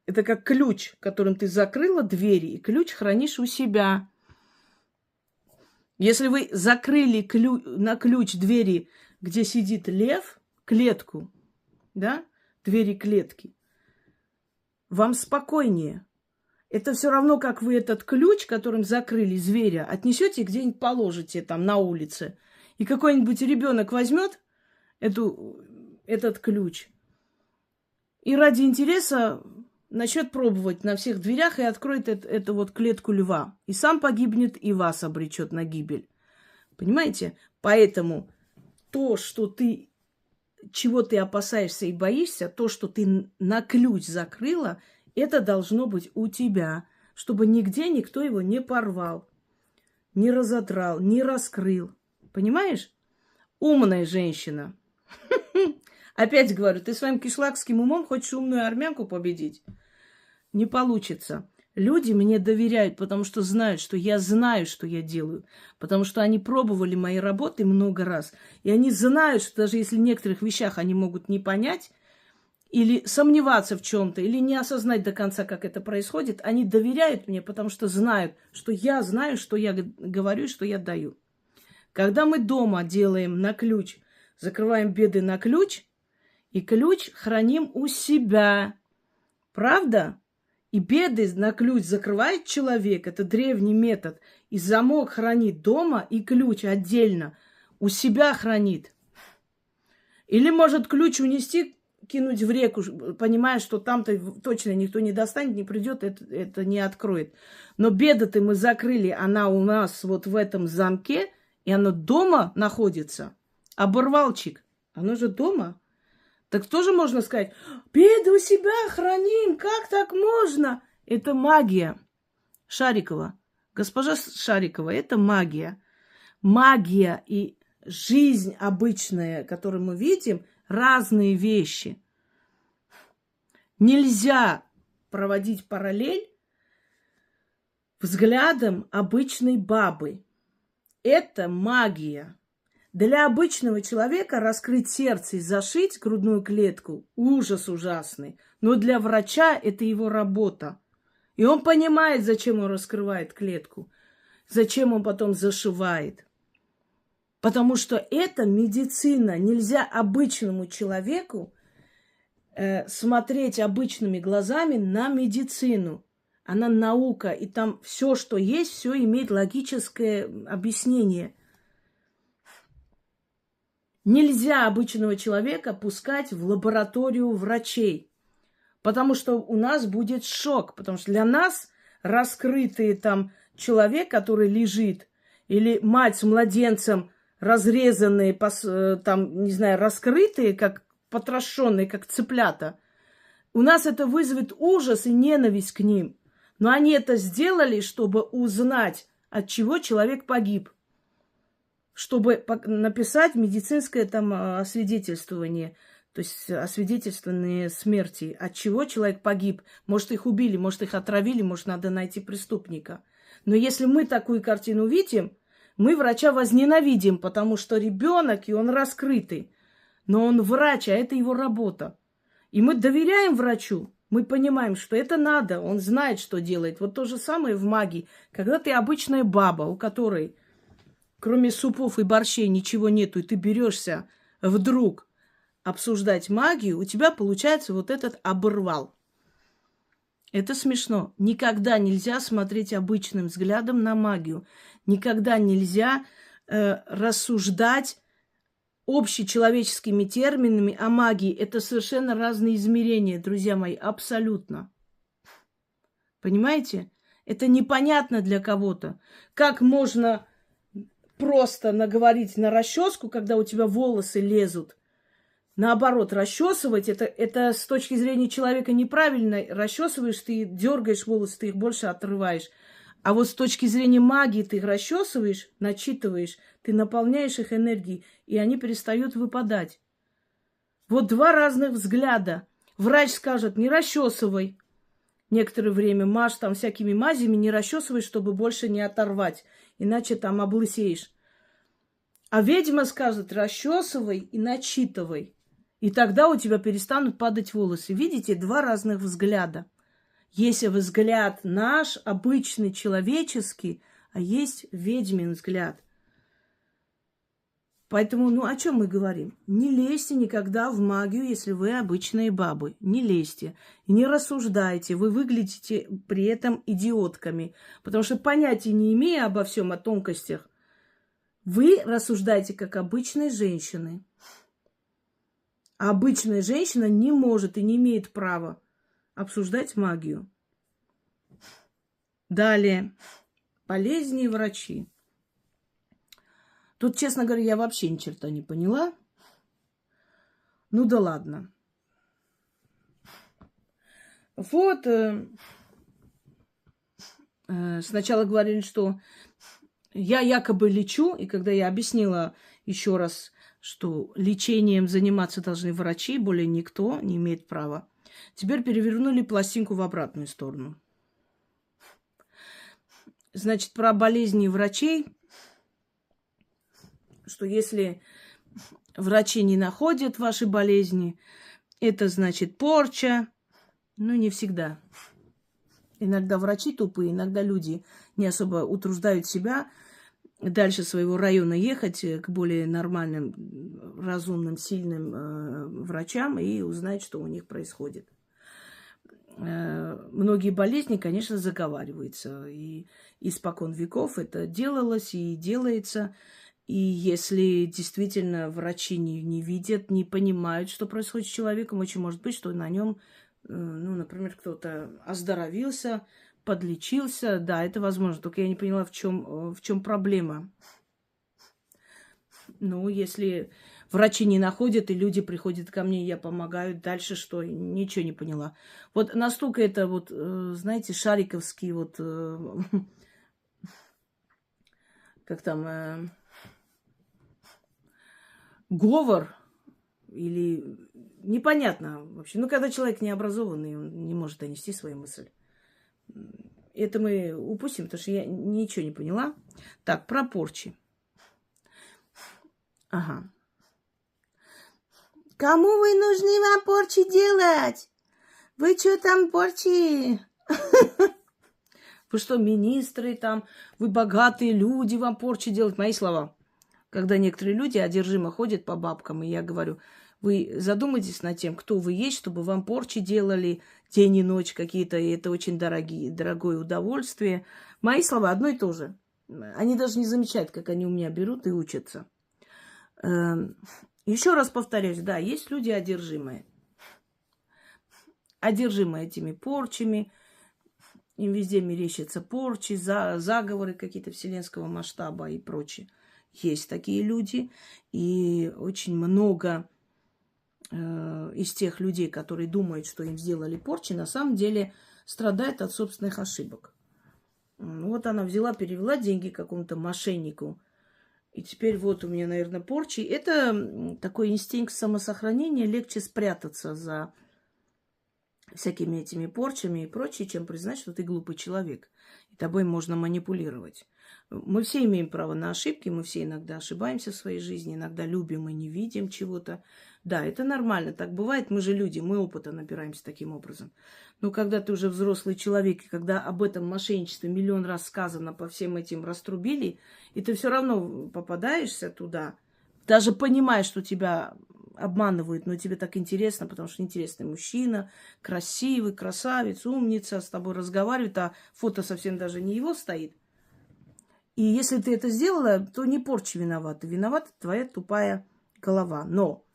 Это как ключ, которым ты закрыла двери, и ключ хранишь у себя. Если вы закрыли на ключ двери, где сидит лев, клетку, да, двери клетки, вам спокойнее. Это все равно, как вы этот ключ, которым закрыли зверя, отнесете где-нибудь положите там на улице, и какой-нибудь ребенок возьмет этот ключ и ради интереса начнет пробовать на всех дверях и откроет эту вот клетку льва. И сам погибнет, и вас обречет на гибель. Понимаете? Поэтому то, чего ты опасаешься и боишься, то, что ты на ключ закрыла, это должно быть у тебя, чтобы нигде никто его не порвал, не разодрал, не раскрыл. Понимаешь? Умная женщина. Опять говорю, ты своим кишлакским умом хочешь умную армянку победить? Не получится. Люди мне доверяют, потому что знают, что я знаю, что я делаю. Потому что они пробовали мои работы много раз. И они знают, что даже если в некоторых вещах они могут не понять, или сомневаться в чем-то, или не осознать до конца, как это происходит, они доверяют мне, потому что знают, что я знаю, что я говорю, что я даю. Когда мы дома делаем на ключ, закрываем беды на ключ, и ключ храним у себя. Правда? И беды на ключ закрывает человек. Это древний метод. И замок хранит дома, и ключ отдельно у себя хранит. Или может ключ унести, кинуть в реку, понимая, что там-то точно никто не достанет, не придет, это не откроет. Но беды-то мы закрыли, она у нас вот в этом замке, и она дома находится. Оборвалчик, оно же дома. Так тоже можно сказать, беды у себя храним, как так можно? Это магия. Шарикова, госпожа Шарикова, это магия. Магия и жизнь обычная, которую мы видим, разные вещи. Нельзя проводить параллель взглядом обычной бабы. Это магия. Для обычного человека раскрыть сердце и зашить грудную клетку – ужас ужасный. Но для врача это его работа. И он понимает, зачем он раскрывает клетку, зачем он потом зашивает. Потому что это медицина. Нельзя обычному человеку смотреть обычными глазами на медицину. Она наука, и там все, что есть, все имеет логическое объяснение. Нельзя обычного человека пускать в лабораторию врачей, потому что у нас будет шок, потому что для нас раскрытый там человек, который лежит, или мать с младенцем, разрезанные, там, не знаю, раскрытые, как потрошенные, как цыплята, у нас это вызовет ужас и ненависть к ним. Но они это сделали, чтобы узнать, от чего человек погиб. Чтобы написать медицинское там освидетельствование, то есть освидетельствование смерти, от чего человек погиб. Может, их убили, может, их отравили, может, надо найти преступника. Но если мы такую картину видим, мы врача возненавидим, потому что ребенок, и он раскрытый. Но он врач, а это его работа. И мы доверяем врачу. Мы понимаем, что это надо, он знает, что делает. Вот то же самое в магии. Когда ты обычная баба, у которой кроме супов и борщей ничего нету, и ты берешься вдруг обсуждать магию, у тебя получается вот этот оборвал. Это смешно. Никогда нельзя смотреть обычным взглядом на магию. Никогда нельзя рассуждать общечеловеческими терминами о магии. Это совершенно разные измерения, друзья мои, абсолютно. Понимаете? Это непонятно для кого-то. Как можно просто наговорить на расческу, когда у тебя волосы лезут? Наоборот, расчесывать это с точки зрения человека неправильно. Расчесываешь, ты дергаешь волосы, ты их больше отрываешь. А вот с точки зрения магии ты их расчесываешь, начитываешь, ты наполняешь их энергией, и они перестают выпадать. Вот два разных взгляда. Врач скажет, не расчесывай. Некоторое время мажь там всякими мазями, не расчесывай, чтобы больше не оторвать. Иначе там облысеешь. А ведьма скажет, расчесывай и начитывай. И тогда у тебя перестанут падать волосы. Видите, два разных взгляда. Есть взгляд наш, обычный, человеческий, а есть ведьмин взгляд. Поэтому, о чем мы говорим? Не лезьте никогда в магию, если вы обычные бабы. Не лезьте. И не рассуждайте. Вы выглядите при этом идиотками. Потому что понятия не имея обо всем, о тонкостях, вы рассуждаете как обычные женщины. А обычная женщина не может и не имеет права обсуждать магию. Далее. Болезни и врачи. Тут, честно говоря, я вообще ни черта не поняла. Ну да ладно. Вот. Сначала говорили, что я якобы лечу, и когда я объяснила еще раз, что лечением заниматься должны врачи, более никто не имеет права, теперь перевернули пластинку в обратную сторону. Значит, про болезни врачей, что если врачи не находят ваши болезни, это значит порча. Ну, не всегда. Иногда врачи тупые, иногда люди не особо утруждают себя дальше своего района ехать к более нормальным, разумным, сильным врачам и узнать, что у них происходит. Многие болезни, конечно, заговариваются. И испокон веков это делалось и делается. И если действительно врачи не видят, не понимают, что происходит с человеком, очень может быть, что на нем, например, кто-то оздоровился, подлечился. Да, это возможно. Только я не поняла, в чем проблема. Ну, если врачи не находят, и люди приходят ко мне, я помогаю. Дальше что? Ничего не поняла. Вот настолько это вот, знаете, шариковский вот, как там, говор или непонятно вообще. Ну, когда человек необразованный, он не может донести свою мысль. Это мы упустим, потому что я ничего не поняла. Так, про порчи. Ага. Кому вы нужны вам порчи делать? Вы что там порчи? Вы что, министры там? Вы богатые люди, вам порчи делать? Мои слова. Когда некоторые люди одержимо ходят по бабкам, и я говорю, вы задумайтесь над тем, кто вы есть, чтобы вам порчи делали день и ночь какие-то, и это очень дорогое удовольствие. Мои слова одно и то же. Они даже не замечают, как они у меня берут и учатся. Еще раз повторяюсь, да, есть люди одержимые. Одержимые этими порчами. Им везде мерещатся порчи, заговоры какие-то вселенского масштаба и прочее. Есть такие люди. И очень много из тех людей, которые думают, что им сделали порчи, на самом деле страдают от собственных ошибок. Вот она взяла, перевела деньги какому-то мошеннику. И теперь вот у меня, наверное, порчи. Это такой инстинкт самосохранения. Легче спрятаться за всякими этими порчами и прочее, чем признать, что ты глупый человек. И тобой можно манипулировать. Мы все имеем право на ошибки, мы все иногда ошибаемся в своей жизни, иногда любим и не видим чего-то. Да, это нормально, так бывает, мы же люди, мы опыта набираемся таким образом. Но когда ты уже взрослый человек, и когда об этом мошенничестве миллион раз сказано, по всем этим раструбили, и ты все равно попадаешься туда, даже понимая, что тебя обманывают, но тебе так интересно, потому что интересный мужчина, красивый, красавец, умница, с тобой разговаривает, а фото совсем даже не его стоит. И если ты это сделала, то не порча виновата. Виновата твоя тупая голова. Но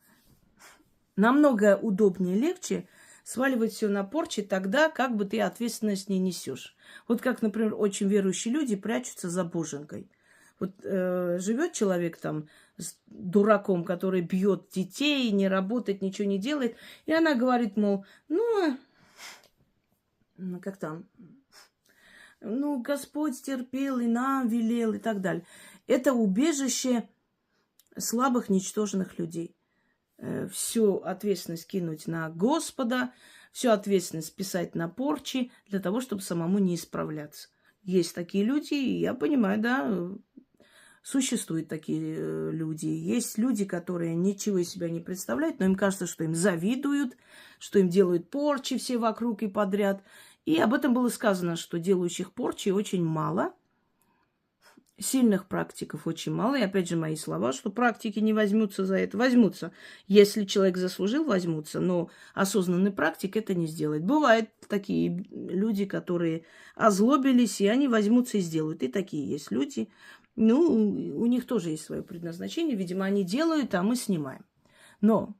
намного удобнее, легче сваливать все на порчи тогда, как бы ты ответственность не несешь. Вот как, например, очень верующие люди прячутся за боженкой. Вот живет человек там с дураком, который бьет детей, не работает, ничего не делает. И она говорит, мол, как там, Господь терпел и нам велел и так далее. Это убежище слабых, ничтожных людей. Всю ответственность кинуть на Господа, всю ответственность писать на порчи для того, чтобы самому не исправляться. Есть такие люди, и я понимаю, да, существуют такие люди. Есть люди, которые ничего из себя не представляют, но им кажется, что им завидуют, что им делают порчи все вокруг и подряд. И об этом было сказано, что делающих порчи очень мало, сильных практиков очень мало. И опять же мои слова, что практики не возьмутся за это. Возьмутся. Если человек заслужил, возьмутся. Но осознанный практик это не сделает. Бывают такие люди, которые озлобились, и они возьмутся и сделают. И такие есть люди. У них тоже есть свое предназначение. Видимо, они делают, а мы снимаем. Но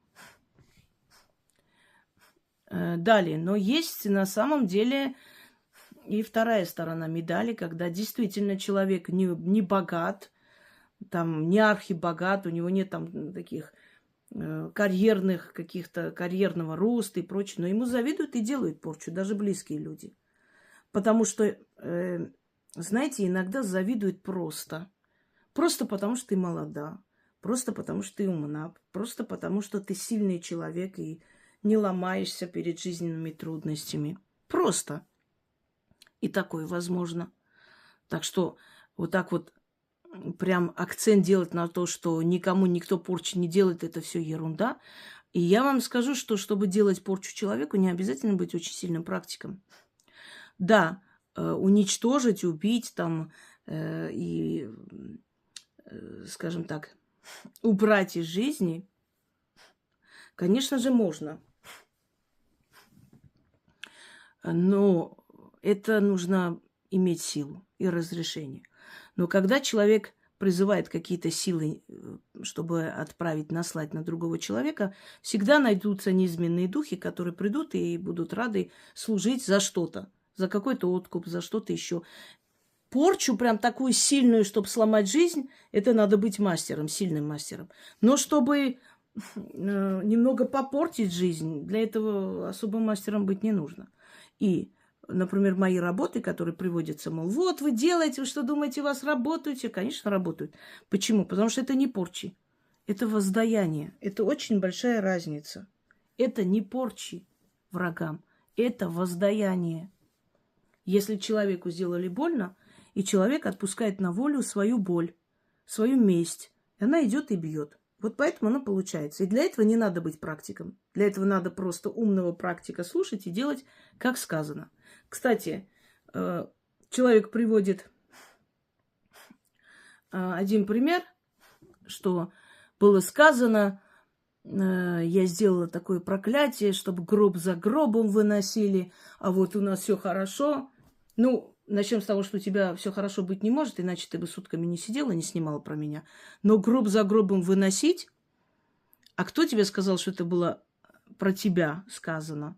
далее. Но есть на самом деле и вторая сторона медали, когда действительно человек не богат, там, не архибогат, у него нет там таких карьерных, каких-то карьерного роста и прочее, но ему завидуют и делают порчу, даже близкие люди. Потому что, знаете, иногда завидуют просто. Просто потому, что ты молода, просто потому, что ты умна, просто потому, что ты сильный человек и не ломаешься перед жизненными трудностями. Просто. И такое возможно. Так что вот так вот прям акцент делать на то, что никому никто порчи не делает, это все ерунда. И я вам скажу, что чтобы делать порчу человеку, не обязательно быть очень сильным практиком. Да, уничтожить, убить там и, скажем так, убрать из жизни, конечно же, можно. Но это нужно иметь силу и разрешение. Но когда человек призывает какие-то силы, чтобы отправить, наслать на другого человека, всегда найдутся низменные духи, которые придут и будут рады служить за что-то, за какой-то откуп, за что-то еще. Порчу прям такую сильную, чтобы сломать жизнь, это надо быть мастером, сильным мастером. Но чтобы немного попортить жизнь, для этого особым мастером быть не нужно. И, например, мои работы, которые приводятся, мол, вот вы делаете, вы что думаете, у вас работаете? Конечно, работают. Почему? Потому что это не порчи, это воздаяние. Это очень большая разница. Это не порчи врагам, это воздаяние. Если человеку сделали больно, и человек отпускает на волю свою боль, свою месть, и она идет и бьет. Вот поэтому оно получается. И для этого не надо быть практиком. Для этого надо просто умного практика слушать и делать, как сказано. Кстати, человек приводит один пример, что было сказано, я сделала такое проклятие, чтобы гроб за гробом выносили, а вот у нас все хорошо. Ну, начнем с того, что у тебя все хорошо быть не может, иначе ты бы сутками не сидела, не снимала про меня. Но гроб за гробом выносить, а кто тебе сказал, что это было про тебя сказано?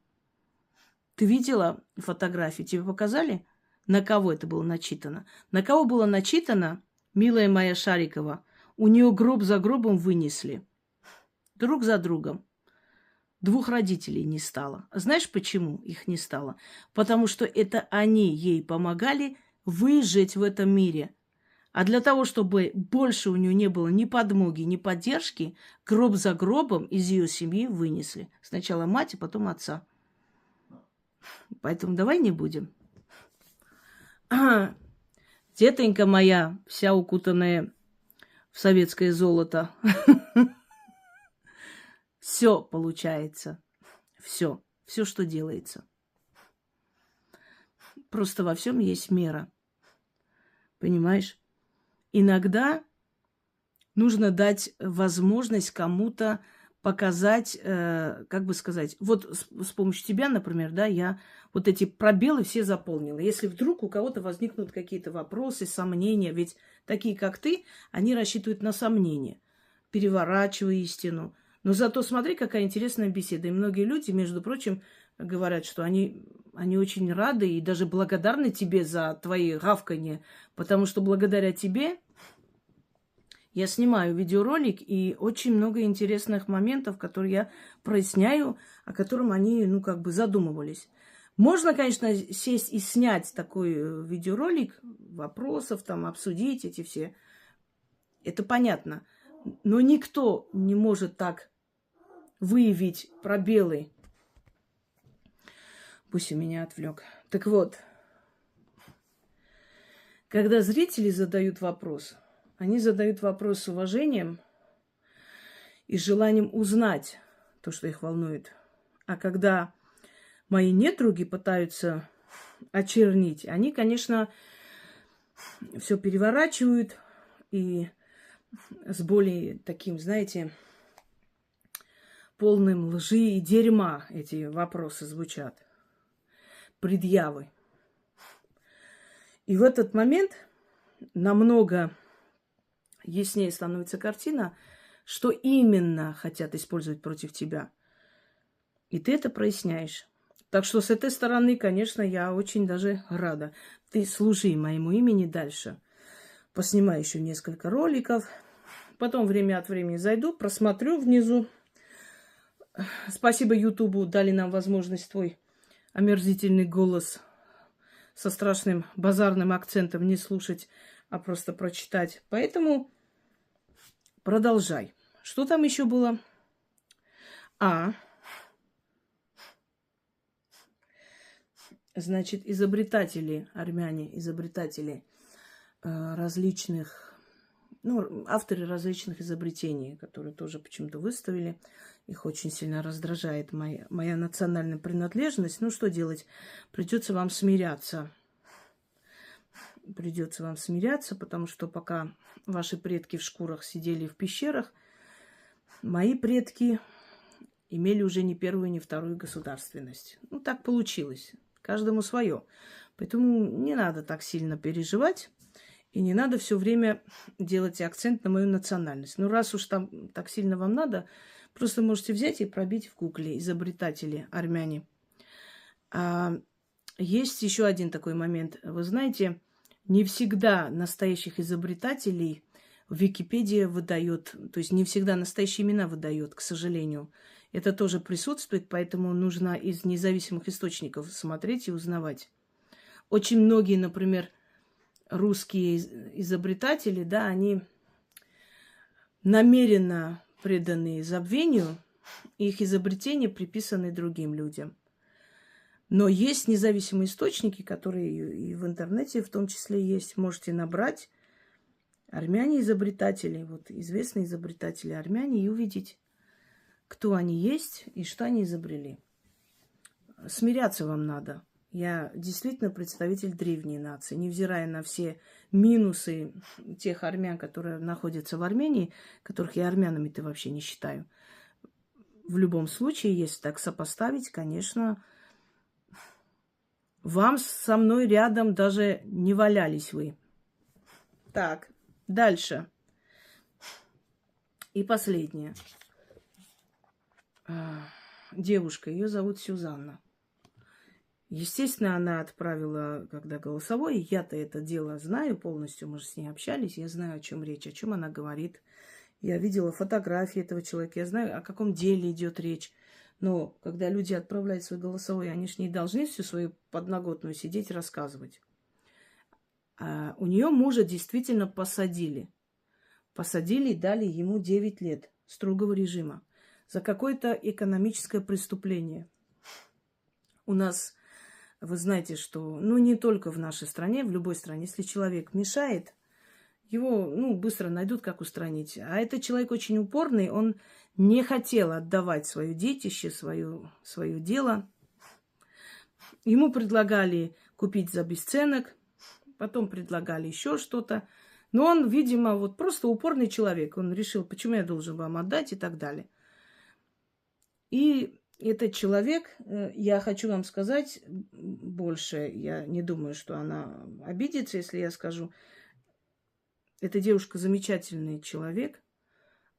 Ты видела фотографии? Тебе показали, на кого это было начитано? На кого было начитано, милая моя Шарикова? У нее гроб за гробом вынесли. Друг за другом. Двух родителей не стало. Знаешь, почему их не стало? Потому что это они ей помогали выжить в этом мире. А для того, чтобы больше у нее не было ни подмоги, ни поддержки, гроб за гробом из ее семьи вынесли. Сначала мать, а потом отца. Поэтому давай не будем. Тетенька моя, вся укутанная в советское золото. Все получается. Все. Все, что делается. Просто во всем есть мера. Понимаешь? Иногда нужно дать возможность кому-то показать, как бы сказать, вот с помощью тебя, например, да, я вот эти пробелы все заполнила. Если вдруг у кого-то возникнут какие-то вопросы, сомнения, ведь такие, как ты, они рассчитывают на сомнения, переворачивая истину. Но зато смотри, какая интересная беседа. И многие люди, между прочим, говорят, что они очень рады и даже благодарны тебе за твои гавканье, потому что благодаря тебе я снимаю видеоролик, и очень много интересных моментов, которые я проясняю, о котором они, задумывались. Можно, конечно, сесть и снять такой видеоролик, вопросов там, обсудить эти все. Это понятно. Но никто не может так выявить пробелы. Пусть у меня отвлек. Так вот, когда зрители задают вопрос, они задают вопрос с уважением и желанием узнать то, что их волнует. А когда мои недруги пытаются очернить, они, конечно, все переворачивают и с более таким, знаете, полным лжи и дерьма эти вопросы звучат. Предъявы. И в этот момент намного яснее становится картина, что именно хотят использовать против тебя. И ты это проясняешь. Так что с этой стороны, конечно, я очень даже рада. Ты служи моему имени дальше. Поснимаю еще несколько роликов. Потом время от времени зайду, просмотрю внизу. Спасибо Ютубу, дали нам возможность твой омерзительный голос со страшным базарным акцентом не слушать, а просто прочитать. Поэтому продолжай. Что там еще было? Значит, изобретатели, армяне, изобретатели различных, авторы различных изобретений, которые тоже почему-то выставили. Их очень сильно раздражает моя национальная принадлежность. Ну, что делать? Придется вам смиряться. Придется вам смиряться, потому что пока ваши предки в шкурах сидели в пещерах, мои предки имели уже не первую, не вторую государственность. Ну, так получилось. Каждому свое. Поэтому не надо так сильно переживать. И не надо все время делать акцент на мою национальность. Ну, раз уж там так сильно вам надо, просто можете взять и пробить в гугле изобретатели армяне. Есть еще один такой момент. Вы знаете, не всегда настоящих изобретателей в Википедии выдает, то есть не всегда настоящие имена выдает, к сожалению. Это тоже присутствует, поэтому нужно из независимых источников смотреть и узнавать. Очень многие, например, русские изобретатели, да, они намеренно преданы забвению, и их изобретения приписаны другим людям. Но есть независимые источники, которые и в интернете в том числе есть. Можете набрать Армяне изобретатели, вот известные изобретатели армяне, и увидеть, кто они есть и что они изобрели. Смиряться вам надо. Я действительно представитель древней нации, невзирая на все минусы тех армян, которые находятся в Армении, которых я армянами-то вообще не считаю. В любом случае, если так сопоставить, конечно, вам со мной рядом даже не валялись вы. Так, дальше. И последнее. Девушка, ее зовут Сюзанна. Естественно, она отправила, когда голосовой, я-то это дело знаю полностью, мы же с ней общались, я знаю, о чем речь, о чем она говорит. Я видела фотографии этого человека, я знаю, о каком деле идет речь. Но когда люди отправляют свой голосовой, они же не должны всю свою подноготную сидеть и рассказывать. А у нее мужа действительно посадили. Посадили и дали ему 9 лет строгого режима за какое-то экономическое преступление. У нас, вы знаете, что, не только в нашей стране, в любой стране, если человек мешает, его, быстро найдут, как устранить. А этот человек очень упорный, он не хотел отдавать свое детище, свое дело. Ему предлагали купить за бесценок, потом предлагали еще что-то. Но он, видимо, вот просто упорный человек. Он решил, почему я должен вам отдать и так далее. И этот человек, я хочу вам сказать больше, я не думаю, что она обидится, если я скажу. Эта девушка замечательный человек.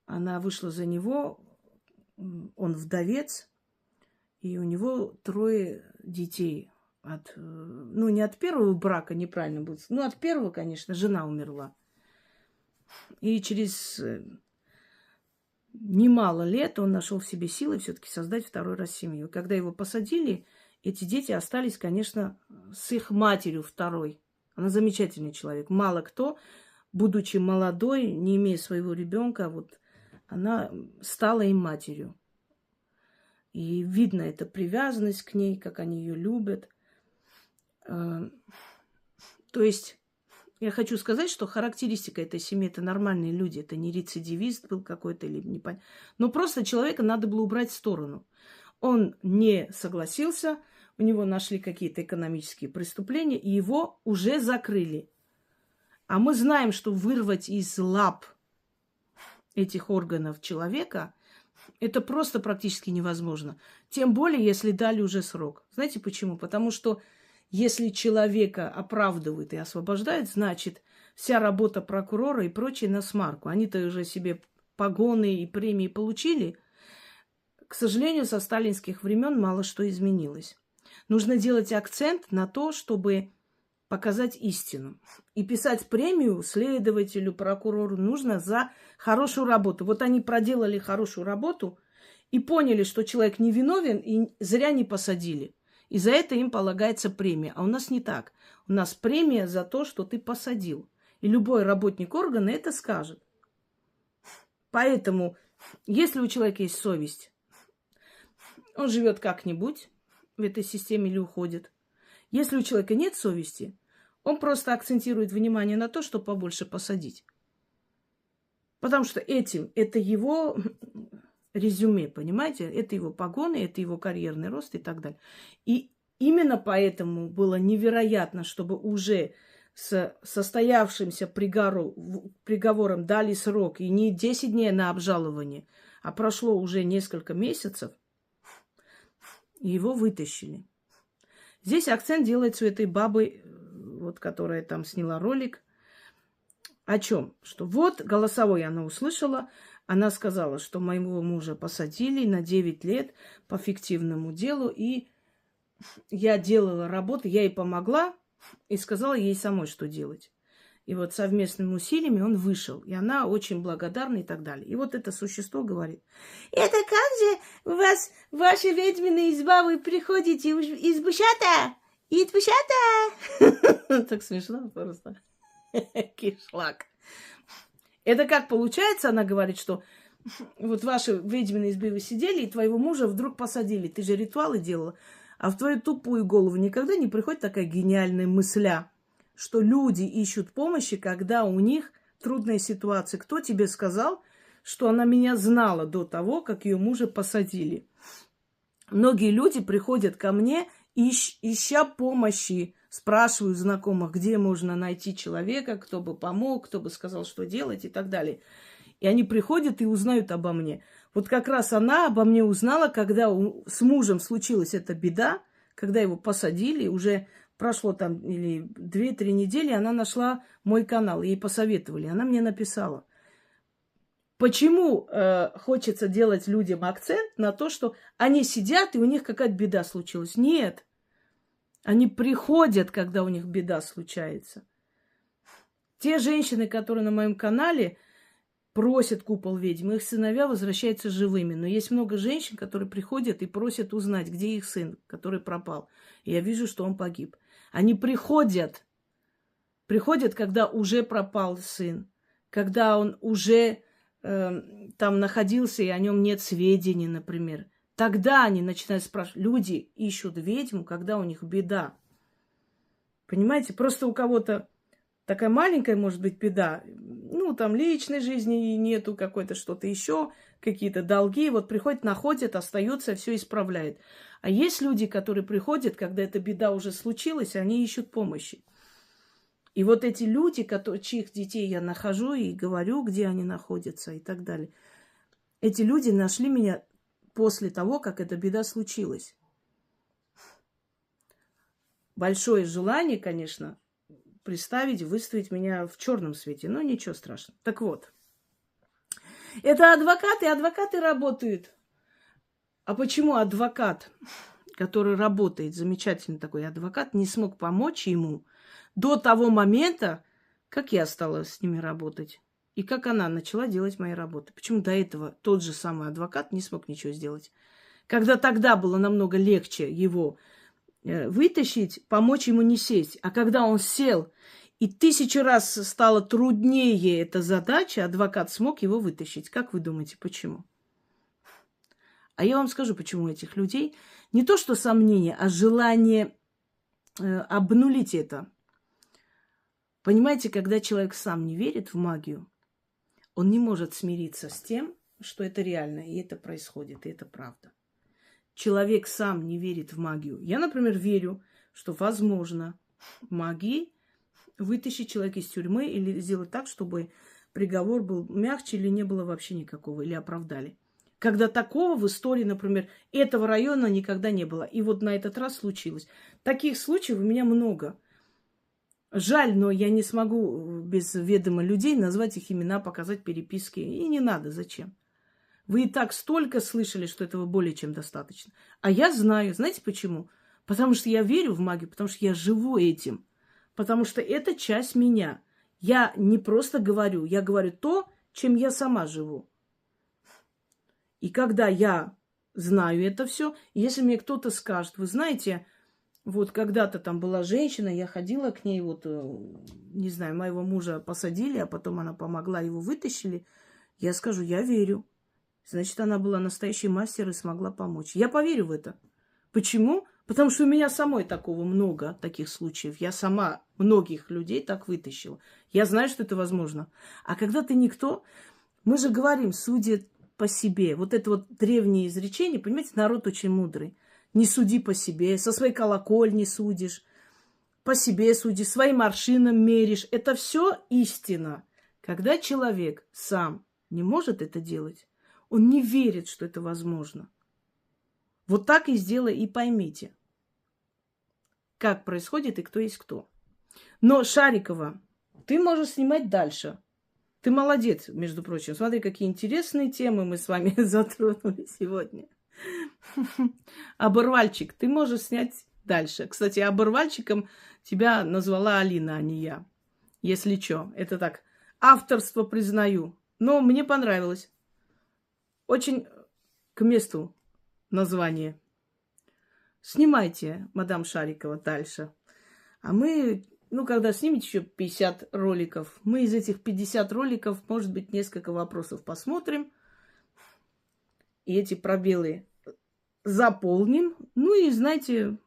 Она вышла за него, он вдовец, и у него 3 детей. Не от первого брака, неправильно будет. От первого, конечно, жена умерла. И через немало лет он нашел в себе силы все-таки создать 2-й раз семью. Когда его посадили, эти дети остались, конечно, с их матерью 2-й. Она замечательный человек. Мало кто, будучи молодой, не имея своего ребенка, вот она стала им матерью. И видно эта привязанность к ней, как они ее любят. То есть я хочу сказать, что характеристика этой семьи – это нормальные люди, это не рецидивист был какой-то или не понятно. Но просто человека надо было убрать в сторону. Он не согласился, у него нашли какие-то экономические преступления, и его уже закрыли. А мы знаем, что вырвать из лап этих органов человека – это просто практически невозможно. Тем более, если дали уже срок. Знаете почему? Потому что если человека оправдывают и освобождают, значит, вся работа прокурора и прочее на смарку. Они-то уже себе погоны и премии получили. К сожалению, со сталинских времен мало что изменилось. Нужно делать акцент на то, чтобы показать истину. И писать премию следователю, прокурору нужно за хорошую работу. Вот они проделали хорошую работу и поняли, что человек невиновен, и зря не посадили. И за это им полагается премия. А у нас не так. У нас премия за то, что ты посадил. И любой работник органа это скажет. Поэтому, если у человека есть совесть, он живет как-нибудь в этой системе или уходит. Если у человека нет совести, он просто акцентирует внимание на то, что побольше посадить. Потому что это его резюме, понимаете? Это его погоны, это его карьерный рост и так далее. И именно поэтому было невероятно, чтобы уже с состоявшимся приговором дали срок, и не 10 дней на обжалование, а прошло уже несколько месяцев, и его вытащили. Здесь акцент делается у этой бабы, вот, которая там сняла ролик. О чем? Что вот голосовой она услышала. Она сказала, что моего мужа посадили на 9 лет по фиктивному делу. И я делала работу, я ей помогла и сказала ей самой, что делать. И вот совместными усилиями он вышел. И она очень благодарна и так далее. И вот это существо говорит: это как же у вас ваша ведьмина изба, вы приходите из бушата? Из бушата? Так смешно просто. Кишлак. Это как получается, она говорит, что вот ваши ведьмины избы вы сидели, и твоего мужа вдруг посадили. Ты же ритуалы делала. А в твою тупую голову никогда не приходит такая гениальная мысля, что люди ищут помощи, когда у них трудной ситуации. Кто тебе сказал, что она меня знала до того, как ее мужа посадили? Многие люди приходят ко мне, ища помощи, спрашивают знакомых, где можно найти человека, кто бы помог, кто бы сказал, что делать и так далее. И они приходят и узнают обо мне. Вот как раз она обо мне узнала, когда с мужем случилась эта беда, когда его посадили, уже прошло там или 2-3 недели, она нашла мой канал, ей посоветовали. Она мне написала. Почему хочется делать людям акцент на то, что они сидят и у них какая-то беда случилась? Нет. Они приходят, когда у них беда случается. Те женщины, которые на моем канале просят купол ведьм, их сыновья возвращаются живыми. Но есть много женщин, которые приходят и просят узнать, где их сын, который пропал. И я вижу, что он погиб. Они приходят, когда уже пропал сын, когда он уже там находился, и о нем нет сведений, например. Тогда они начинают спрашивать. Люди ищут ведьму, когда у них беда. Понимаете? Просто у кого-то такая маленькая, может быть, беда. Ну, там личной жизни нету, какой-то что-то еще, какие-то долги. Вот приходят, находят, остаются, все исправляет. А есть люди, которые приходят, когда эта беда уже случилась, они ищут помощи. И вот эти люди, чьих детей я нахожу и говорю, где они находятся и так далее, эти люди нашли меня после того, как эта беда случилась. Большое желание, конечно, представить, выставить меня в черном свете, но ничего страшного. Так вот, это адвокаты работают. А почему адвокат, который работает, замечательный такой адвокат, не смог помочь ему до того момента, как я стала с ними работать, и как она начала делать мои работы? Почему до этого тот же самый адвокат не смог ничего сделать? Когда тогда было намного легче его вытащить, помочь ему не сесть. А когда он сел, и 1000 раз стало труднее эта задача, адвокат смог его вытащить. Как вы думаете, почему? А я вам скажу, почему у этих людей не то что сомнение, а желание обнулить это. Понимаете, когда человек сам не верит в магию, он не может смириться с тем, что это реально, и это происходит, и это правда. Человек сам не верит в магию. Я, например, верю, что возможно магией вытащить человека из тюрьмы или сделать так, чтобы приговор был мягче или не было вообще никакого, или оправдали. Когда такого в истории, например, этого района никогда не было. И вот на этот раз случилось. Таких случаев у меня много. Жаль, но я не смогу без ведома людей назвать их имена, показать переписки. И не надо, зачем? Вы и так столько слышали, что этого более чем достаточно. А я знаю. Знаете почему? Потому что я верю в магию, потому что я живу этим. Потому что это часть меня. Я не просто говорю, я говорю то, чем я сама живу. И когда я знаю это все, если мне кто-то скажет, вы знаете, вот когда-то там была женщина, я ходила к ней, вот, не знаю, моего мужа посадили, а потом она помогла, его вытащили, я скажу, я верю. Значит, она была настоящий мастер и смогла помочь. Я поверю в это. Почему? Потому что у меня самой такого много, таких случаев. Я сама многих людей так вытащила. Я знаю, что это возможно. А когда ты никто, мы же говорим, судят по себе. Вот это вот древнее изречение, понимаете, народ очень мудрый. Не суди по себе, со своей колокольни судишь, по себе судишь, своим аршином меришь. Это все истина. Когда человек сам не может это делать, он не верит, что это возможно. Вот так и сделай, и поймите, как происходит и кто есть кто. Но, Шарикова, ты можешь снимать дальше. Ты молодец, между прочим. Смотри, какие интересные темы мы с вами затронули сегодня. Оборвальчик, ты можешь снять дальше. Кстати, оборвальчиком тебя назвала Алина, а не я. Если что, это так, авторство признаю. Но мне понравилось. Очень к месту название. Снимайте, мадам Шарикова, дальше. А мы, когда снимете еще 50 роликов, мы из этих 50 роликов, может быть, несколько вопросов посмотрим. И эти пробелы заполним. Ну и, знаете,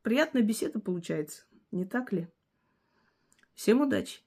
приятная беседа получается. Не так ли? Всем удачи!